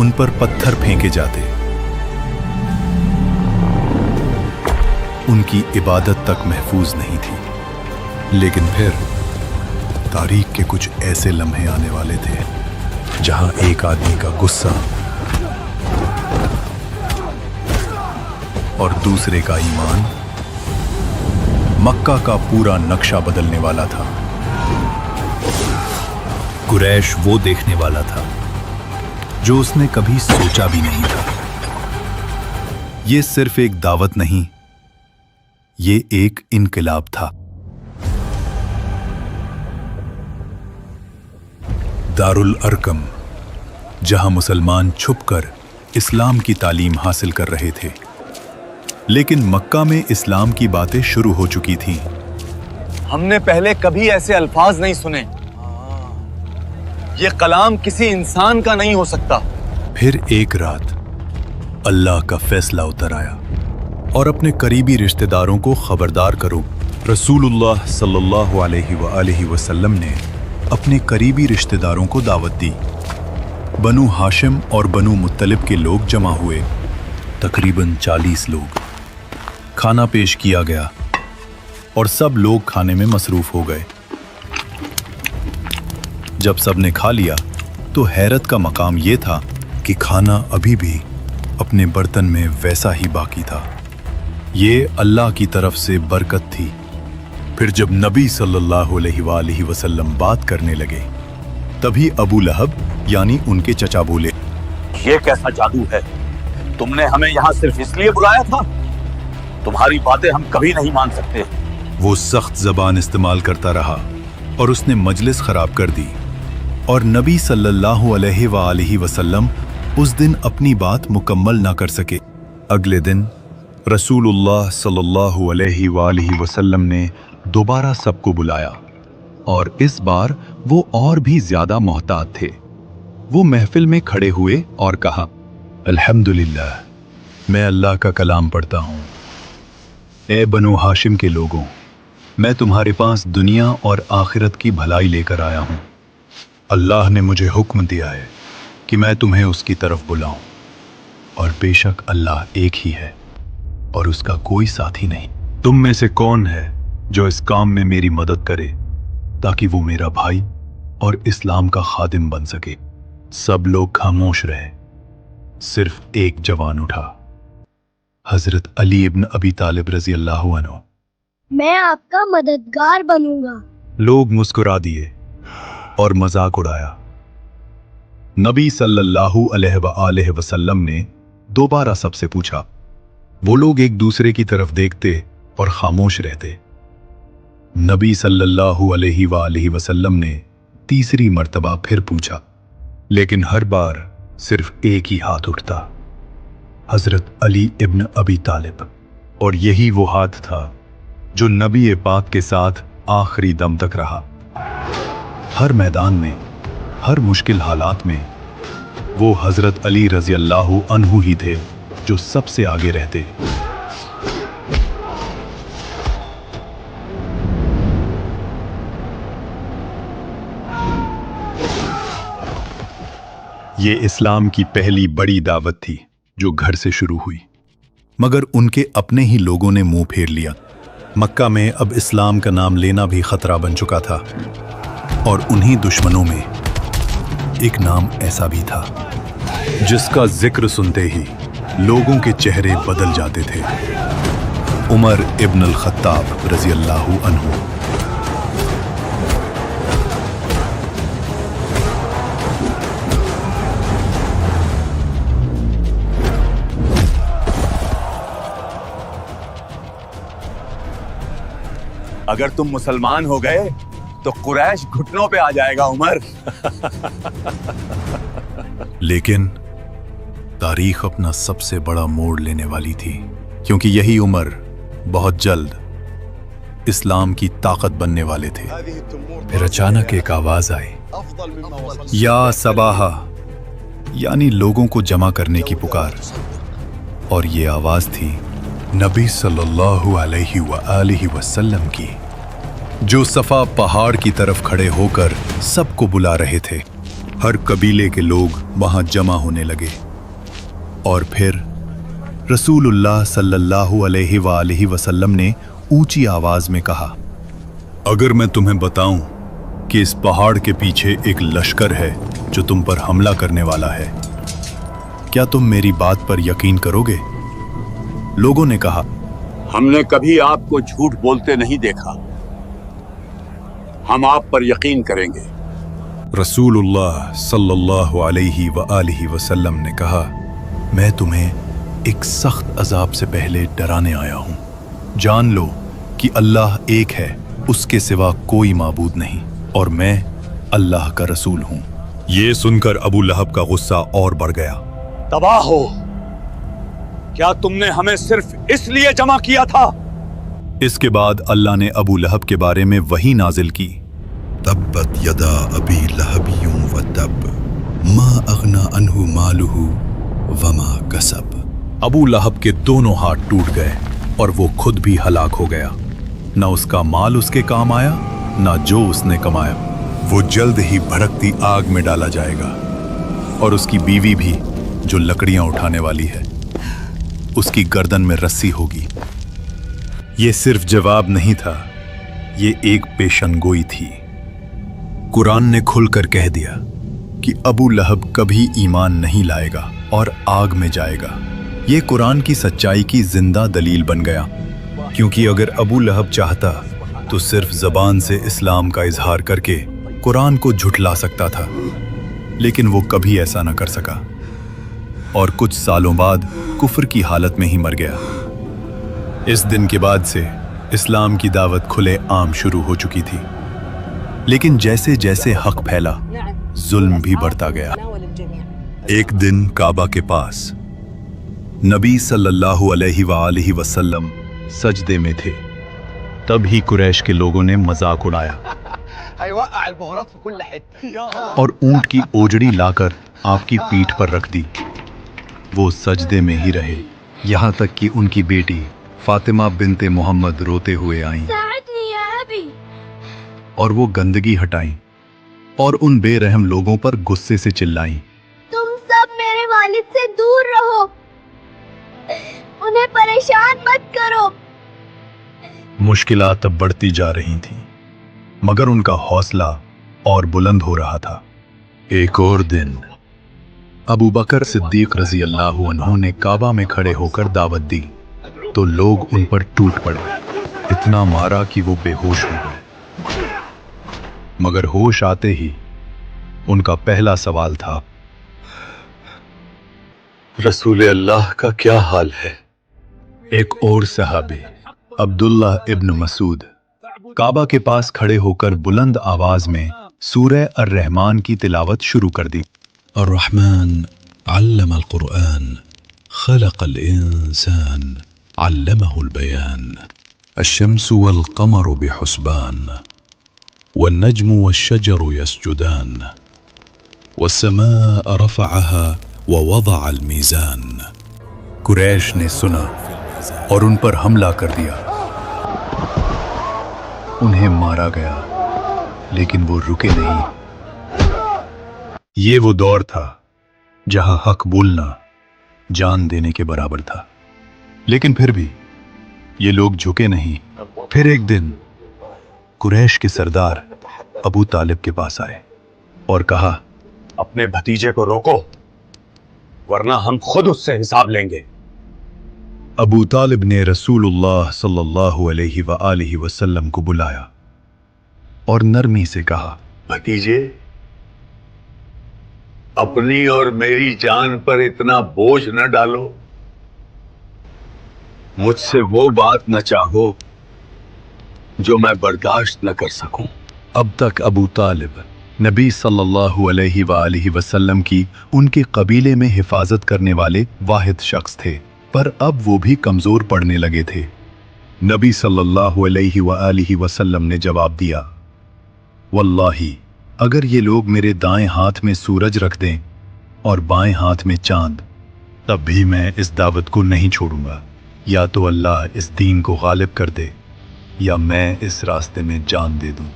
Speaker 10: उन पर पत्थर फेंके जाते, उनकी इबादत तक महफूज नहीं थी। लेकिन फिर तारीख के कुछ ऐसे लम्हे आने वाले थे जहां एक आदमी का गुस्सा और दूसरे का ईमान मक्का का पूरा नक्शा बदलने वाला था। कुरैश वो देखने वाला था जो उसने कभी सोचा भी नहीं था। ये सिर्फ एक दावत नहीं, ये एक इनकलाब था। दारुल अरकम, जहां मुसलमान छुपकर इस्लाम की तालीम हासिल कर रहे थे, लेकिन मक्का में इस्लाम की बातें शुरू हो चुकी थीं।
Speaker 11: हमने पहले कभी ऐसे अल्फाज नहीं सुने। ये कलाम किसी इंसान का नहीं हो सकता।
Speaker 10: फिर एक रात अल्लाह का फैसला उतर आया और अपने करीबी रिश्तेदारों को खबरदार करो। रसूलुल्लाह सल्लल्लाहु अलैहि वसल्लम ने अपने करीबी रिश्तेदारों को दावत दी। बनु हाशिम और बनु मुत्तलिब के लोग जमा हुए, तकरीबन 40 लोग। खाना पेश किया गया और सब लोग खाने में मसरूफ हो गए। जब सब ने खा लिया तो हैरत का मकाम यह था कि खाना अभी भी अपने बर्तन में वैसा ही बाकी था। ये अल्लाह की तरफ से बरकत थी। फिर जब नबी सल्लल्लाहु अलैहि वसल्लम बात करने लगे, तभी अबू लहब यानी उनके चचा बोले,
Speaker 11: ये कैसा जादू है? तुमने हमें यहाँ सिर्फ इसलिए बुलाया था? तुम्हारी बातें हम कभी नहीं मान सकते।
Speaker 10: वो सख्त जबान इस्तेमाल करता रहा और उसने मजलिस खराब कर दी और नबी सल्लल्लाहु अलैहि वसल्लम उस दिन अपनी बात मुकम्मल ना कर सके। अगले दिन रसूलुल्लाह सल्लल्लाहु अलैहि वसल्लम ने दोबारा सबको बुलाया और इस बार वो और भी ज्यादा मोहतात थे। वो महफिल में खड़े हुए और कहा, अल्हम्दुलिल्लाह, मैं अल्लाह का कलाम पढ़ता हूँ। ए बनु हाशिम के लोगों, मैं तुम्हारे पास दुनिया और आखिरत की भलाई लेकर आया हूँ। अल्लाह ने मुझे हुक्म दिया है कि मैं तुम्हें उसकी तरफ बुलाऊं, और बेशक अल्लाह एक ही है और उसका कोई साथी नहीं। तुम में से कौन है जो इस काम में मेरी मदद करे ताकि वो मेरा भाई और इस्लाम का खादिम बन सके? सब लोग खामोश रहे। सिर्फ एक जवान उठा, हजरत अली इब्न अबी तालिब रजी अल्लाहु अन्हु।
Speaker 1: मैं आपका मददगार बनूंगा।
Speaker 10: लोग मुस्कुरा दिए और मजाक उड़ाया। नबी सल्लल्लाहु अलैहि वसल्लम ने दोबारा सबसे पूछा। वो लोग एक दूसरे की तरफ देखते और खामोश रहते। नबी सल्लल्लाहु अलैहि वसल्लम ने तीसरी मर्तबा फिर पूछा, लेकिन हर बार सिर्फ एक ही हाथ उठता, हजरत अली इब्न अबी तालिब। और यही वो हाथ था जो नबी पाक के साथ आखिरी दम तक रहा। हर मैदान में, हर मुश्किल हालात में वो हजरत अली रजी अल्लाहु अन्हु ही थे जो सबसे आगे रहते। ये इस्लाम की पहली बड़ी दावत थी जो घर से शुरू हुई, मगर उनके अपने ही लोगों ने मुंह फेर लिया। मक्का में अब इस्लाम का नाम लेना भी खतरा बन चुका था और उन्हीं दुश्मनों में एक नाम ऐसा भी था जिसका जिक्र सुनते ही लोगों के चेहरे बदल जाते थे। उमर इब्न अल खत्ताब रजी अल्लाहु अन्हु।
Speaker 11: अगर तुम मुसलमान हो गए तो कुरैश घुटनों पे आ जाएगा उमर।
Speaker 10: लेकिन तारीख अपना सबसे बड़ा मोड़ लेने वाली थी, क्योंकि यही उमर बहुत जल्द इस्लाम की ताकत बनने वाले थे। फिर अचानक एक आवाज आई, या सबाहा, यानी लोगों को जमा करने की पुकार। और ये आवाज थी नबी सल्लल्लाहु अलैहि वसल्लम की, जो सफा पहाड़ की तरफ खड़े होकर सबको बुला रहे थे। हर कबीले के लोग वहां जमा होने लगे और फिर रसूलुल्लाह सल्लल्लाहु अलैहि वसल्लम ने ऊंची आवाज में कहा, अगर मैं तुम्हें बताऊं कि इस पहाड़ के पीछे एक लश्कर है जो तुम पर हमला करने वाला है, क्या तुम मेरी बात पर यकीन करोगे? लोगों ने कहा,
Speaker 11: हमने कभी आपको झूठ बोलते नहीं देखा, हम आप पर यकीन करेंगे।
Speaker 10: रसूलुल्लाह सल्लल्लाहु अलैहि वसल्लम ने कहा, मैं तुम्हें एक सख्त अजाब से पहले डराने आया हूं। जान लो कि अल्लाह एक है, उसके सिवा कोई माबूद नहीं, और मैं अल्लाह का रसूल हूं। ये सुनकर अबू लहब का गुस्सा और बढ़ गया।
Speaker 11: तबाह हो, क्या तुमने हमें सिर्फ इसलिए जमा किया था?
Speaker 10: इसके बाद अल्लाह ने अबू लहब के बारे में वही नाजिल की तब्बत यदा अबी लहबियों व तब मा अगना अनहु मालुहु वमा कसब। अबू लहब के दोनों हाथ टूट गए और वो खुद भी हलाक हो गया। न उसका माल उसके काम आया, न जो उसने कमाया। वो जल्द ही भड़कती आग में डाला जाएगा और उसकी बीवी भी, जो लकड़ियां उठाने वाली है, उसकी गर्दन में रस्सी होगी। ये सिर्फ जवाब नहीं था, ये एक पेशनगोई थी। कुरान ने खुलकर कह दिया कि अबू लहब कभी ईमान नहीं लाएगा और आग में जाएगा। ये कुरान की सच्चाई की जिंदा दलील बन गया, क्योंकि अगर अबू लहब चाहता तो सिर्फ जबान से इस्लाम का इजहार करके कुरान को झुठला सकता था, लेकिन वो कभी ऐसा न कर सका और कुछ सालों बाद कुफ्र की हालत में ही मर गया। इस दिन के बाद से इस्लाम की दावत खुले आम शुरू हो चुकी थी, लेकिन जैसे जैसे हक फैला, जुल्म भी बढ़ता गया। एक दिन काबा के पास नबी सल्लल्लाहु अलैहि वसल्लम सजदे में थे। तब ही कुरैश के लोगों ने मजाक उड़ाया और ऊंट की ओजड़ी लाकर आपकी पीठ पर रख दी। वो सजदे में ही रहे, यहाँ तक कि उनकी बेटी फातिमा बिनते मोहम्मद रोते हुए आईं और वो गंदगी हटाईं और उन बेरहम लोगों पर गुस्से से चिल्लाईं,
Speaker 1: तुम सब मेरे वालिद से दूर रहो, उन्हें परेशान मत करो।
Speaker 10: मुश्किलात अब बढ़ती जा रही थीं, मगर उनका हौसला और बुलंद हो रहा था। एक और दिन अबू बकर सिद्दीक रजी अल्लाह अन्हु ने काबा में खड़े होकर दावत दी तो लोग उन पर टूट पड़े, इतना मारा कि वो बेहोश हो गए। मगर होश आते ही उनका पहला सवाल था, रसूल अल्लाह का क्या हाल है? एक और सहाबी अब्दुल्ला इब्न मसूद काबा के पास खड़े होकर बुलंद आवाज में सूरह अर-रहमान की तिलावत शुरू कर दी। अर्रहमान अल्लमल कुरआन खलक़ल इंसान अल्लमहुल बयान अश-शम्सु वल क़मरु बिहुस्बान वन नज्मु वश-शजरु यस्जुदान वस-समाअ रफ़अहा व वज़अल मीज़ान। कुरैश ने सुना और उन पर हमला कर दिया। उन्हें मारा गया, लेकिन वो रुके नहीं। ये वो दौर था जहां हक बोलना जान देने के बराबर था, लेकिन फिर भी ये लोग झुके नहीं। फिर एक दिन कुरैश के सरदार अबू तालिब के पास आए और कहा,
Speaker 11: अपने भतीजे को रोको, वरना हम खुद उससे हिसाब लेंगे।
Speaker 10: अबू तालिब ने रसूलुल्लाह सल्लल्लाहु अलैहि वसल्लम को बुलाया और नरमी से कहा,
Speaker 11: भतीजे, अपनी और मेरी जान पर इतना बोझ न डालो। मुझसे वो बात न चाहो जो मैं बर्दाश्त न कर सकूं।
Speaker 10: अब तक अबू तालिब नबी सल्लल्लाहु अलैहि वसल्लम की उनके कबीले में हिफाजत करने वाले वाहिद शख्स थे, पर अब वो भी कमजोर पड़ने लगे थे। नबी सल्लल्लाहु अलैहि वसल्लम ने जवाब दिया, वल्लाही अगर ये लोग मेरे दाएं हाथ में सूरज रख दें और बाएं हाथ में चांद, तब भी मैं इस दावत को नहीं छोड़ूंगा। या तो अल्लाह इस दीन को गालिब कर दे या मैं इस रास्ते में जान दे दूं।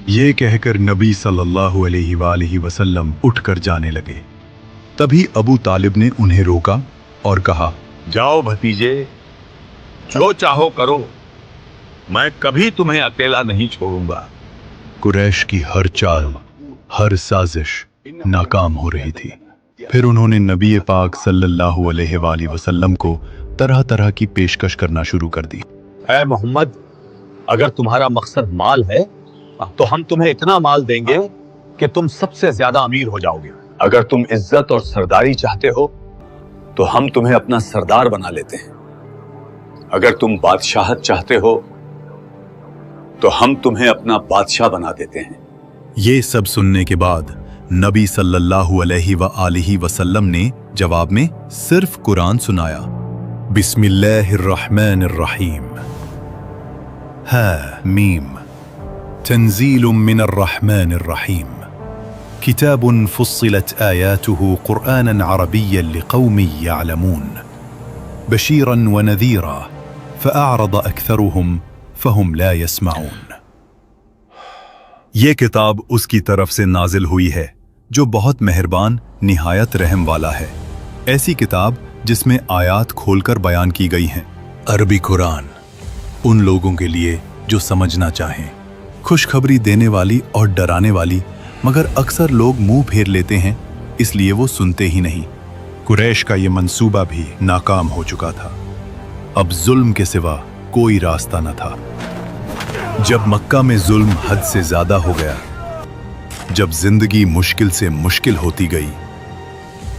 Speaker 10: ये कहकर नबी सल्लल्लाहु अलैहि वसल्लम उठकर जाने लगे। तभी अबू तालिब ने उन्हें रोका और कहा,
Speaker 11: जाओ भतीजे, जो चाहो करो, मैं कभी तुम्हें अकेला नहीं छोड़ूंगा।
Speaker 10: कुरैश की हर चाल, हर साजिश नाकाम हो रही थी। फिर उन्होंने नबी पाक सल्लल्लाहु अलैहि वसल्लम को तरह तरह की पेशकश करना शुरू कर दी।
Speaker 11: ऐ मोहम्मद, अगर तुम्हारा मकसद माल है तो हम तुम्हें इतना माल देंगे कि तुम सबसे ज्यादा अमीर हो जाओगे। अगर तुम इज्जत और सरदारी चाहते हो तो हम तुम्हें अपना सरदार बना लेते हैं। अगर तुम बादशाहत चाहते हो तो हम तुम्हें अपना बादशाह बना देते हैं।
Speaker 10: ये सब सुनने के बाद नबी सल्लल्लाहु अलैहि वसल्लम ने जवाब में सिर्फ कुरान सुनाया, बिस्मिल्लाहिर्रहमानिर्रहीम, हा मीम। تنزيل من الرحمن الرحيم كتاب فصلت آياته قرآنا عربيا لقوم يعلمون بشيرا ونذيرا فأعرض أكثرهم فهم لا يسمعون. یہ کتاب اس کی طرف سے نازل ہوئی ہے جو بہت مہربان نہایت رحم والا ہے. ایسی کتاب جس میں آیات کھول کر بیان کی گئی ہیں. عربی قرآن ان لوگوں کے لیے جو سمجھنا چاہیں، خوشخبری دینے والی اور ڈرانے والی، مگر اکثر لوگ منہ پھیر لیتے ہیں اس لیے وہ سنتے ہی نہیں. قریش کا یہ منصوبہ بھی ناکام ہو چکا تھا. اب ظلم کے سوا کوئی راستہ نہ تھا. جب مکہ میں ظلم حد سے زیادہ ہو گیا، جب زندگی مشکل سے مشکل ہوتی گئی،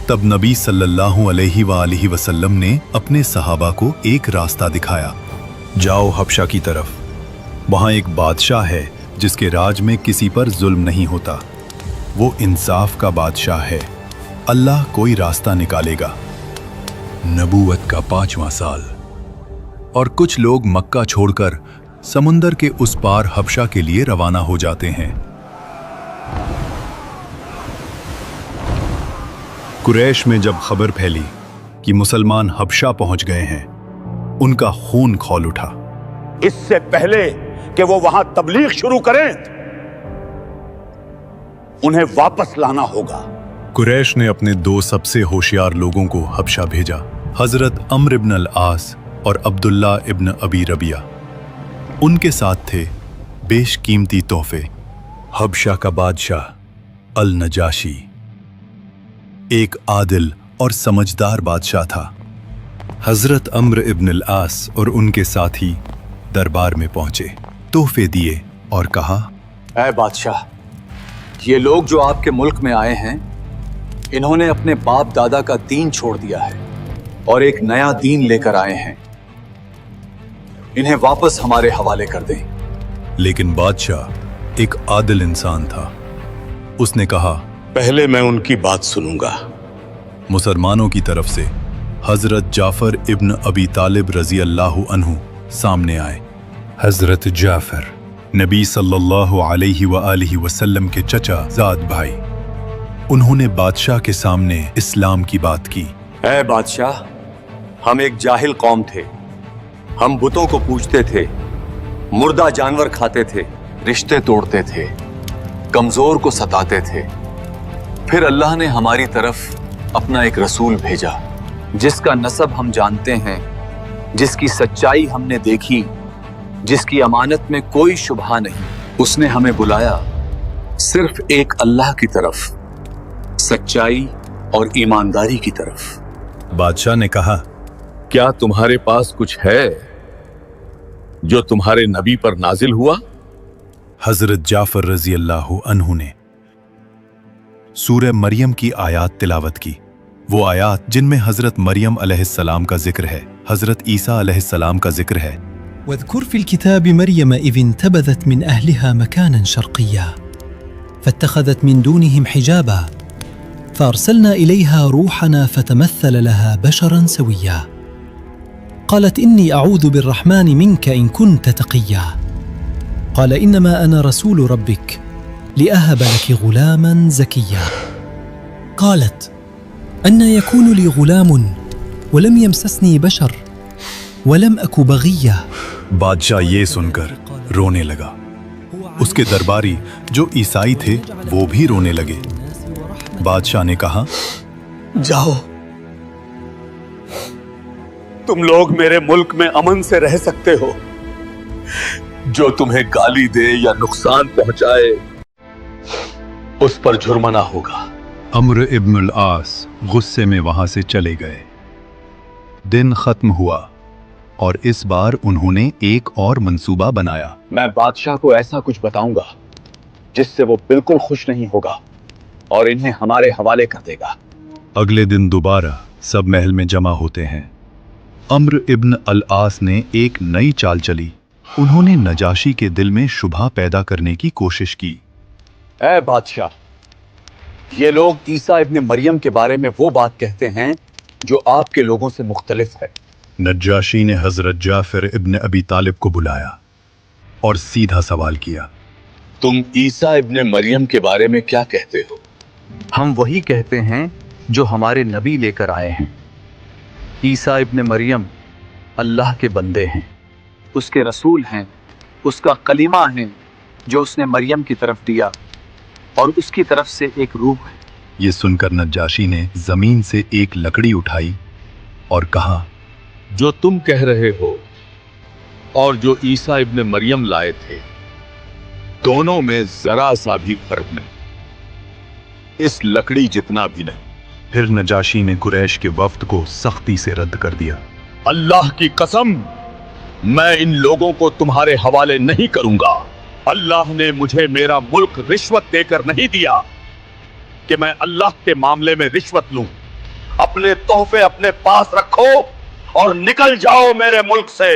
Speaker 10: تب نبی صلی اللہ علیہ وآلہ وسلم نے اپنے صحابہ کو ایک راستہ دکھایا. جاؤ حبشہ کی طرف، وہاں ایک بادشاہ ہے جس کے راج میں کسی پر ظلم نہیں ہوتا. وہ انصاف کا بادشاہ ہے. اللہ کوئی راستہ نکالے گا. نبوت کا 5واں سال، اور کچھ لوگ مکہ چھوڑ کر سمندر کے اس پار حبشہ کے لیے روانہ ہو جاتے ہیں. قریش میں جب خبر پھیلی کہ مسلمان حبشہ پہنچ گئے ہیں، ان کا خون کھول اٹھا.
Speaker 11: اس سے پہلے کہ وہ وہاں تبلیغ شروع کریں انہیں واپس لانا ہوگا.
Speaker 10: قریش نے اپنے 2 سب سے ہوشیار لوگوں کو حبشہ بھیجا، حضرت عمرو ابن العاص اور عبداللہ ابن ابی ربیہ. ان کے ساتھ تھے بیش قیمتی تحفے. حبشہ کا بادشاہ النجاشی ایک عادل اور سمجھدار بادشاہ تھا. حضرت عمرو ابن العاص اور ان کے ساتھی دربار میں پہنچے، تحفے دیے اور کہا،
Speaker 12: اے بادشاہ، یہ لوگ جو آپ کے ملک میں آئے ہیں انہوں نے اپنے باپ دادا کا دین چھوڑ دیا ہے اور ایک نیا دین لے کر آئے ہیں. انہیں واپس ہمارے حوالے کر دیں.
Speaker 10: لیکن بادشاہ ایک عادل انسان تھا. اس نے کہا،
Speaker 11: پہلے میں ان کی بات سنوں گا.
Speaker 10: مسلمانوں کی طرف سے حضرت جعفر ابن ابی طالب رضی اللہ عنہ سامنے آئے. حضرت جعفر نبی صلی اللہ علیہ وآلہ وسلم کے چچا زاد بھائی. انہوں نے بادشاہ کے سامنے اسلام کی بات کی.
Speaker 12: اے بادشاہ، ہم ایک جاہل قوم تھے. ہم بتوں کو پوجتے تھے، مردہ جانور کھاتے تھے، رشتے توڑتے تھے، کمزور کو ستاتے تھے. پھر اللہ نے ہماری طرف اپنا ایک رسول بھیجا جس کا نسب ہم جانتے ہیں، جس کی سچائی ہم نے دیکھی، جس کی امانت میں کوئی شبہ نہیں. اس نے ہمیں بلایا صرف ایک اللہ کی طرف، سچائی اور ایمانداری کی طرف.
Speaker 10: بادشاہ نے کہا،
Speaker 11: کیا تمہارے پاس کچھ ہے جو تمہارے نبی پر نازل ہوا؟
Speaker 10: حضرت جعفر رضی اللہ عنہ نے سورہ مریم کی آیات تلاوت کی. وہ آیات جن میں حضرت مریم علیہ السلام کا ذکر ہے، حضرت عیسیٰ علیہ السلام کا ذکر ہے.
Speaker 13: واذكر في الكتاب مريم إذ انتبذت من أهلها مكانا شرقيا فاتخذت من دونهم حجابا فأرسلنا إليها روحنا فتمثل لها بشرا سويا قالت إني أعوذ بالرحمن منك إن كنت تقيا قال إنما أنا رسول ربك لأهب لك غلاما زكيا قالت أن يكون لي غلام ولم يمسسني بشر ولم أك بغيا.
Speaker 10: بادشاہ یہ سن کر رونے لگا. اس کے درباری جو عیسائی تھے وہ بھی رونے لگے. بادشاہ نے کہا،
Speaker 11: جاؤ، تم لوگ میرے ملک میں امن سے رہ سکتے ہو. جو تمہیں گالی دے یا نقصان پہنچائے اس پر جرمانہ ہوگا.
Speaker 10: عمرو ابن العاص غصے میں وہاں سے چلے گئے. دن ختم ہوا اور اس بار انہوں نے ایک اور منصوبہ بنایا.
Speaker 12: میں بادشاہ کو ایسا کچھ بتاؤں گا جس سے وہ بالکل خوش نہیں ہوگا اور انہیں ہمارے حوالے کر دے گا.
Speaker 10: اگلے دن دوبارہ سب محل میں جمع ہوتے ہیں. عمرو ابن العاص نے ایک نئی چال چلی. انہوں نے نجاشی کے دل میں شبہ پیدا کرنے کی کوشش کی.
Speaker 12: اے بادشاہ، یہ لوگ عیسیٰ ابن مریم کے بارے میں وہ بات کہتے ہیں جو آپ کے لوگوں سے مختلف ہے.
Speaker 10: نجاشی نے حضرت جعفر ابن ابی طالب کو بلایا اور سیدھا سوال کیا،
Speaker 11: तुम ईसा इब्ने मरियम के बारे में क्या कहते हो?
Speaker 12: हम वही कहते हैं जो हमारे नबी लेकर आए हैं। ईसा इब्ने मरियम अल्लाह के बंदे हैं, उसके रसूल हैं, उसका कलीमा है जो उसने मरियम की तरफ दिया और उसकी तरफ से एक रूह है।
Speaker 10: ये सुनकर नज्जाशी ने जमीन से एक लकड़ी उठाई और कहा,
Speaker 11: जो तुम कह रहे हो और जो ईसा इब्ने मरियम लाए थे, दोनों में जरा सा भी फर्क नहीं, इस लकड़ी जितना भी नहीं।
Speaker 10: फिर नजाशी ने कुरैश के वफ्द को सख्ती से रद्द कर दिया।
Speaker 11: अल्लाह की कसम, मैं इन लोगों को तुम्हारे हवाले नहीं करूंगा। अल्लाह ने मुझे मेरा मुल्क रिश्वत देकर नहीं दिया कि मैं अल्लाह के मामले में रिश्वत लूं। अपने तोहफे अपने पास रखो और निकल जाओ मेरे मुल्क से।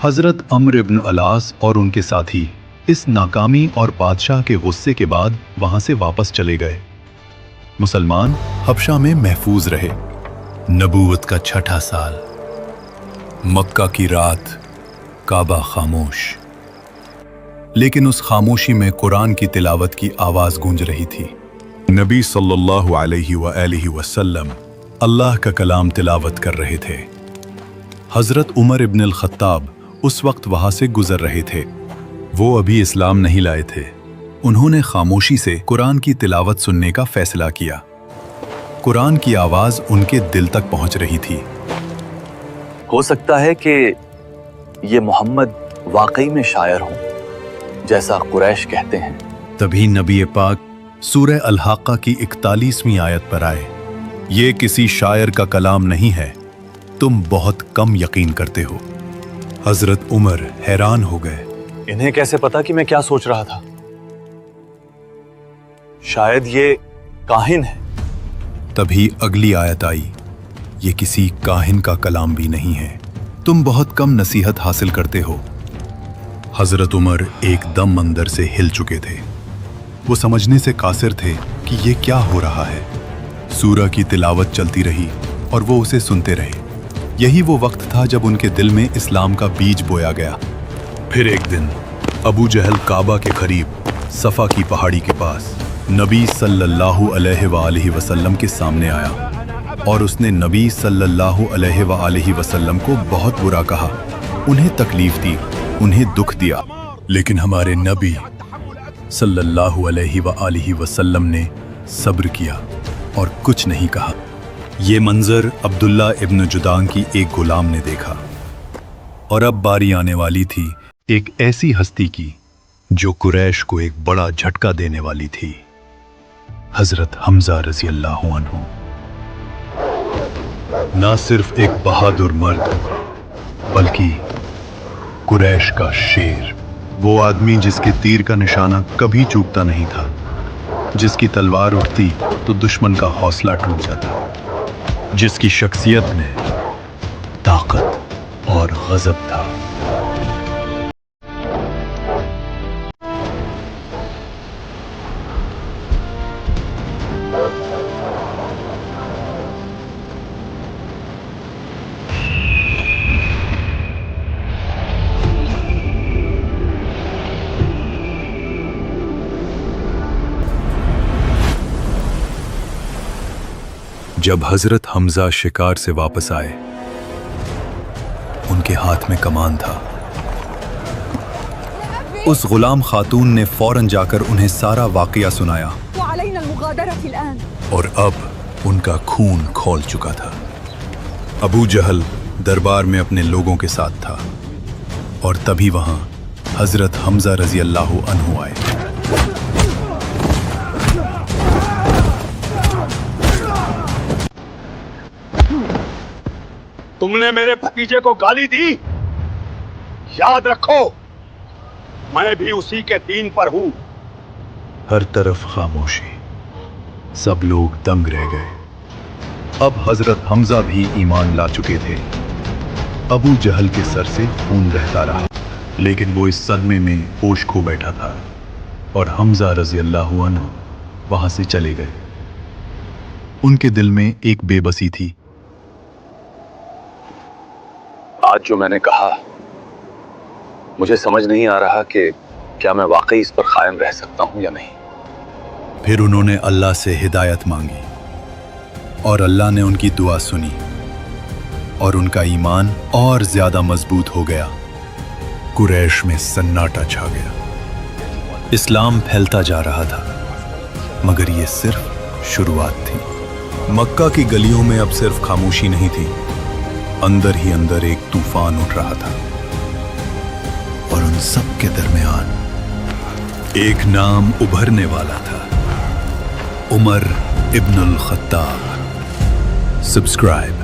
Speaker 10: हजरत अम्र इब्न अलास और उनके साथी इस नाकामी और बादशाह के गुस्से के बाद वहां से वापस चले गए। मुसलमान हबशा में महफूज रहे। नबूवत का 6ठा साल, मक्का की रात, काबा खामोश। लेकिन उस खामोशी में कुरान की तिलावत की आवाज गूंज रही थी। नबी सल्लल्लाहु अलैहि वसल्लम अल्लाह का कलाम तिलावत कर रहे थे। हजरत उमर इब्न अल खत्ताब उस वक्त वहां से गुजर रहे थे। वो अभी इस्लाम नहीं लाए थे। उन्होंने खामोशी से कुरान की तिलावत सुनने का फैसला किया। कुरान की आवाज उनके दिल तक पहुंच रही थी।
Speaker 12: हो सकता है कि ये मोहम्मद वाकई में शायर हों, जैसा कुरैश कहते हैं।
Speaker 10: तभी नबी पाक सूरह अल-हाक़ा की 41वीं आयत पर आए। ये किसी शायर का कलाम नहीं है, तुम बहुत कम यकीन करते हो। हजरत उमर हैरान हो गए।
Speaker 12: इन्हें कैसे पता कि मैं क्या सोच रहा था? शायद ये काहिन है।
Speaker 10: तभी अगली आयत आई, ये किसी काहिन का कलाम भी नहीं है, तुम बहुत कम नसीहत हासिल करते हो। हजरत उमर एकदम अंदर से हिल चुके थे। वो समझने से कासिर थे कि ये क्या हो रहा है। सूरह की तिलावत चलती रही और वो उसे सुनते रहे। यही वो वक्त था जब उनके दिल में इस्लाम का बीज बोया गया। फिर एक दिन अबू जहल काबा के करीब सफा की पहाड़ी के पास नबी सल्लल्लाहु अलैहि वसल्लम के सामने आया और उसने नबी सल्लल्लाहु अलैहि वसल्लम को बहुत बुरा कहा, उन्हें तकलीफ दी, उन्हें दुख दिया। लेकिन हमारे नबी सल्लल्लाहु अलैहि वसल्लम ने सब्र किया और कुछ नहीं कहा। ये मंजर अब्दुल्ला इब्न जुदान की एक गुलाम ने देखा। और अब बारी आने वाली थी एक ऐसी हस्ती की जो कुरैश को एक बड़ा झटका देने वाली थी। हजरत हमजा रजी अल्लाह अन्हु। ना सिर्फ एक बहादुर मर्द बल्कि कुरैश का शेर, वो आदमी जिसके तीर का निशाना कभी चूकता नहीं था, जिसकी तलवार उठती तो दुश्मन का हौसला टूट जाता, जिसकी शख्सियत में ताकत और गजब था। जब हजरत हमजा शिकार से वापस आए, उनके हाथ में कमान था। उस गुलाम खातून ने फौरन जाकर उन्हें सारा वाकया सुनाया और अब उनका खून खौल चुका था। अबू जहल दरबार में अपने लोगों के साथ था और तभी वहां हजरत हमजा रजी अल्लाह अन्हु आए।
Speaker 11: तुमने मेरे भतीजे को गाली दी, याद रखो मैं भी उसी के दीन पर हूं।
Speaker 10: हर तरफ खामोशी, सब लोग दंग रह गए। अब हजरत हमजा भी ईमान ला चुके थे। अबू जहल के सर से खून बहता रहा, लेकिन वो इस सदमे में होश खो बैठा था और हमजा रजी अल्लाह अन्हु वहां से चले गए। उनके दिल में एक बेबसी थी।
Speaker 12: आज जो मैंने कहा, मुझे समझ नहीं आ रहा कि क्या मैं वाकई इस पर कायम रह सकता हूं या नहीं।
Speaker 10: फिर उन्होंने अल्लाह से हिदायत मांगी और अल्लाह ने उनकी दुआ सुनी और उनका ईमान और ज्यादा मजबूत हो गया। कुरैश में सन्नाटा छा गया। इस्लाम फैलता जा रहा था, मगर ये सिर्फ शुरुआत थी। मक्का की गलियों में अब सिर्फ खामोशी नहीं थी, अंदर ही अंदर एक तूफान उठ रहा था। और उन सब के दरमियान एक नाम उभरने वाला था, उमर इब्नुल खत्ताब। सब्सक्राइब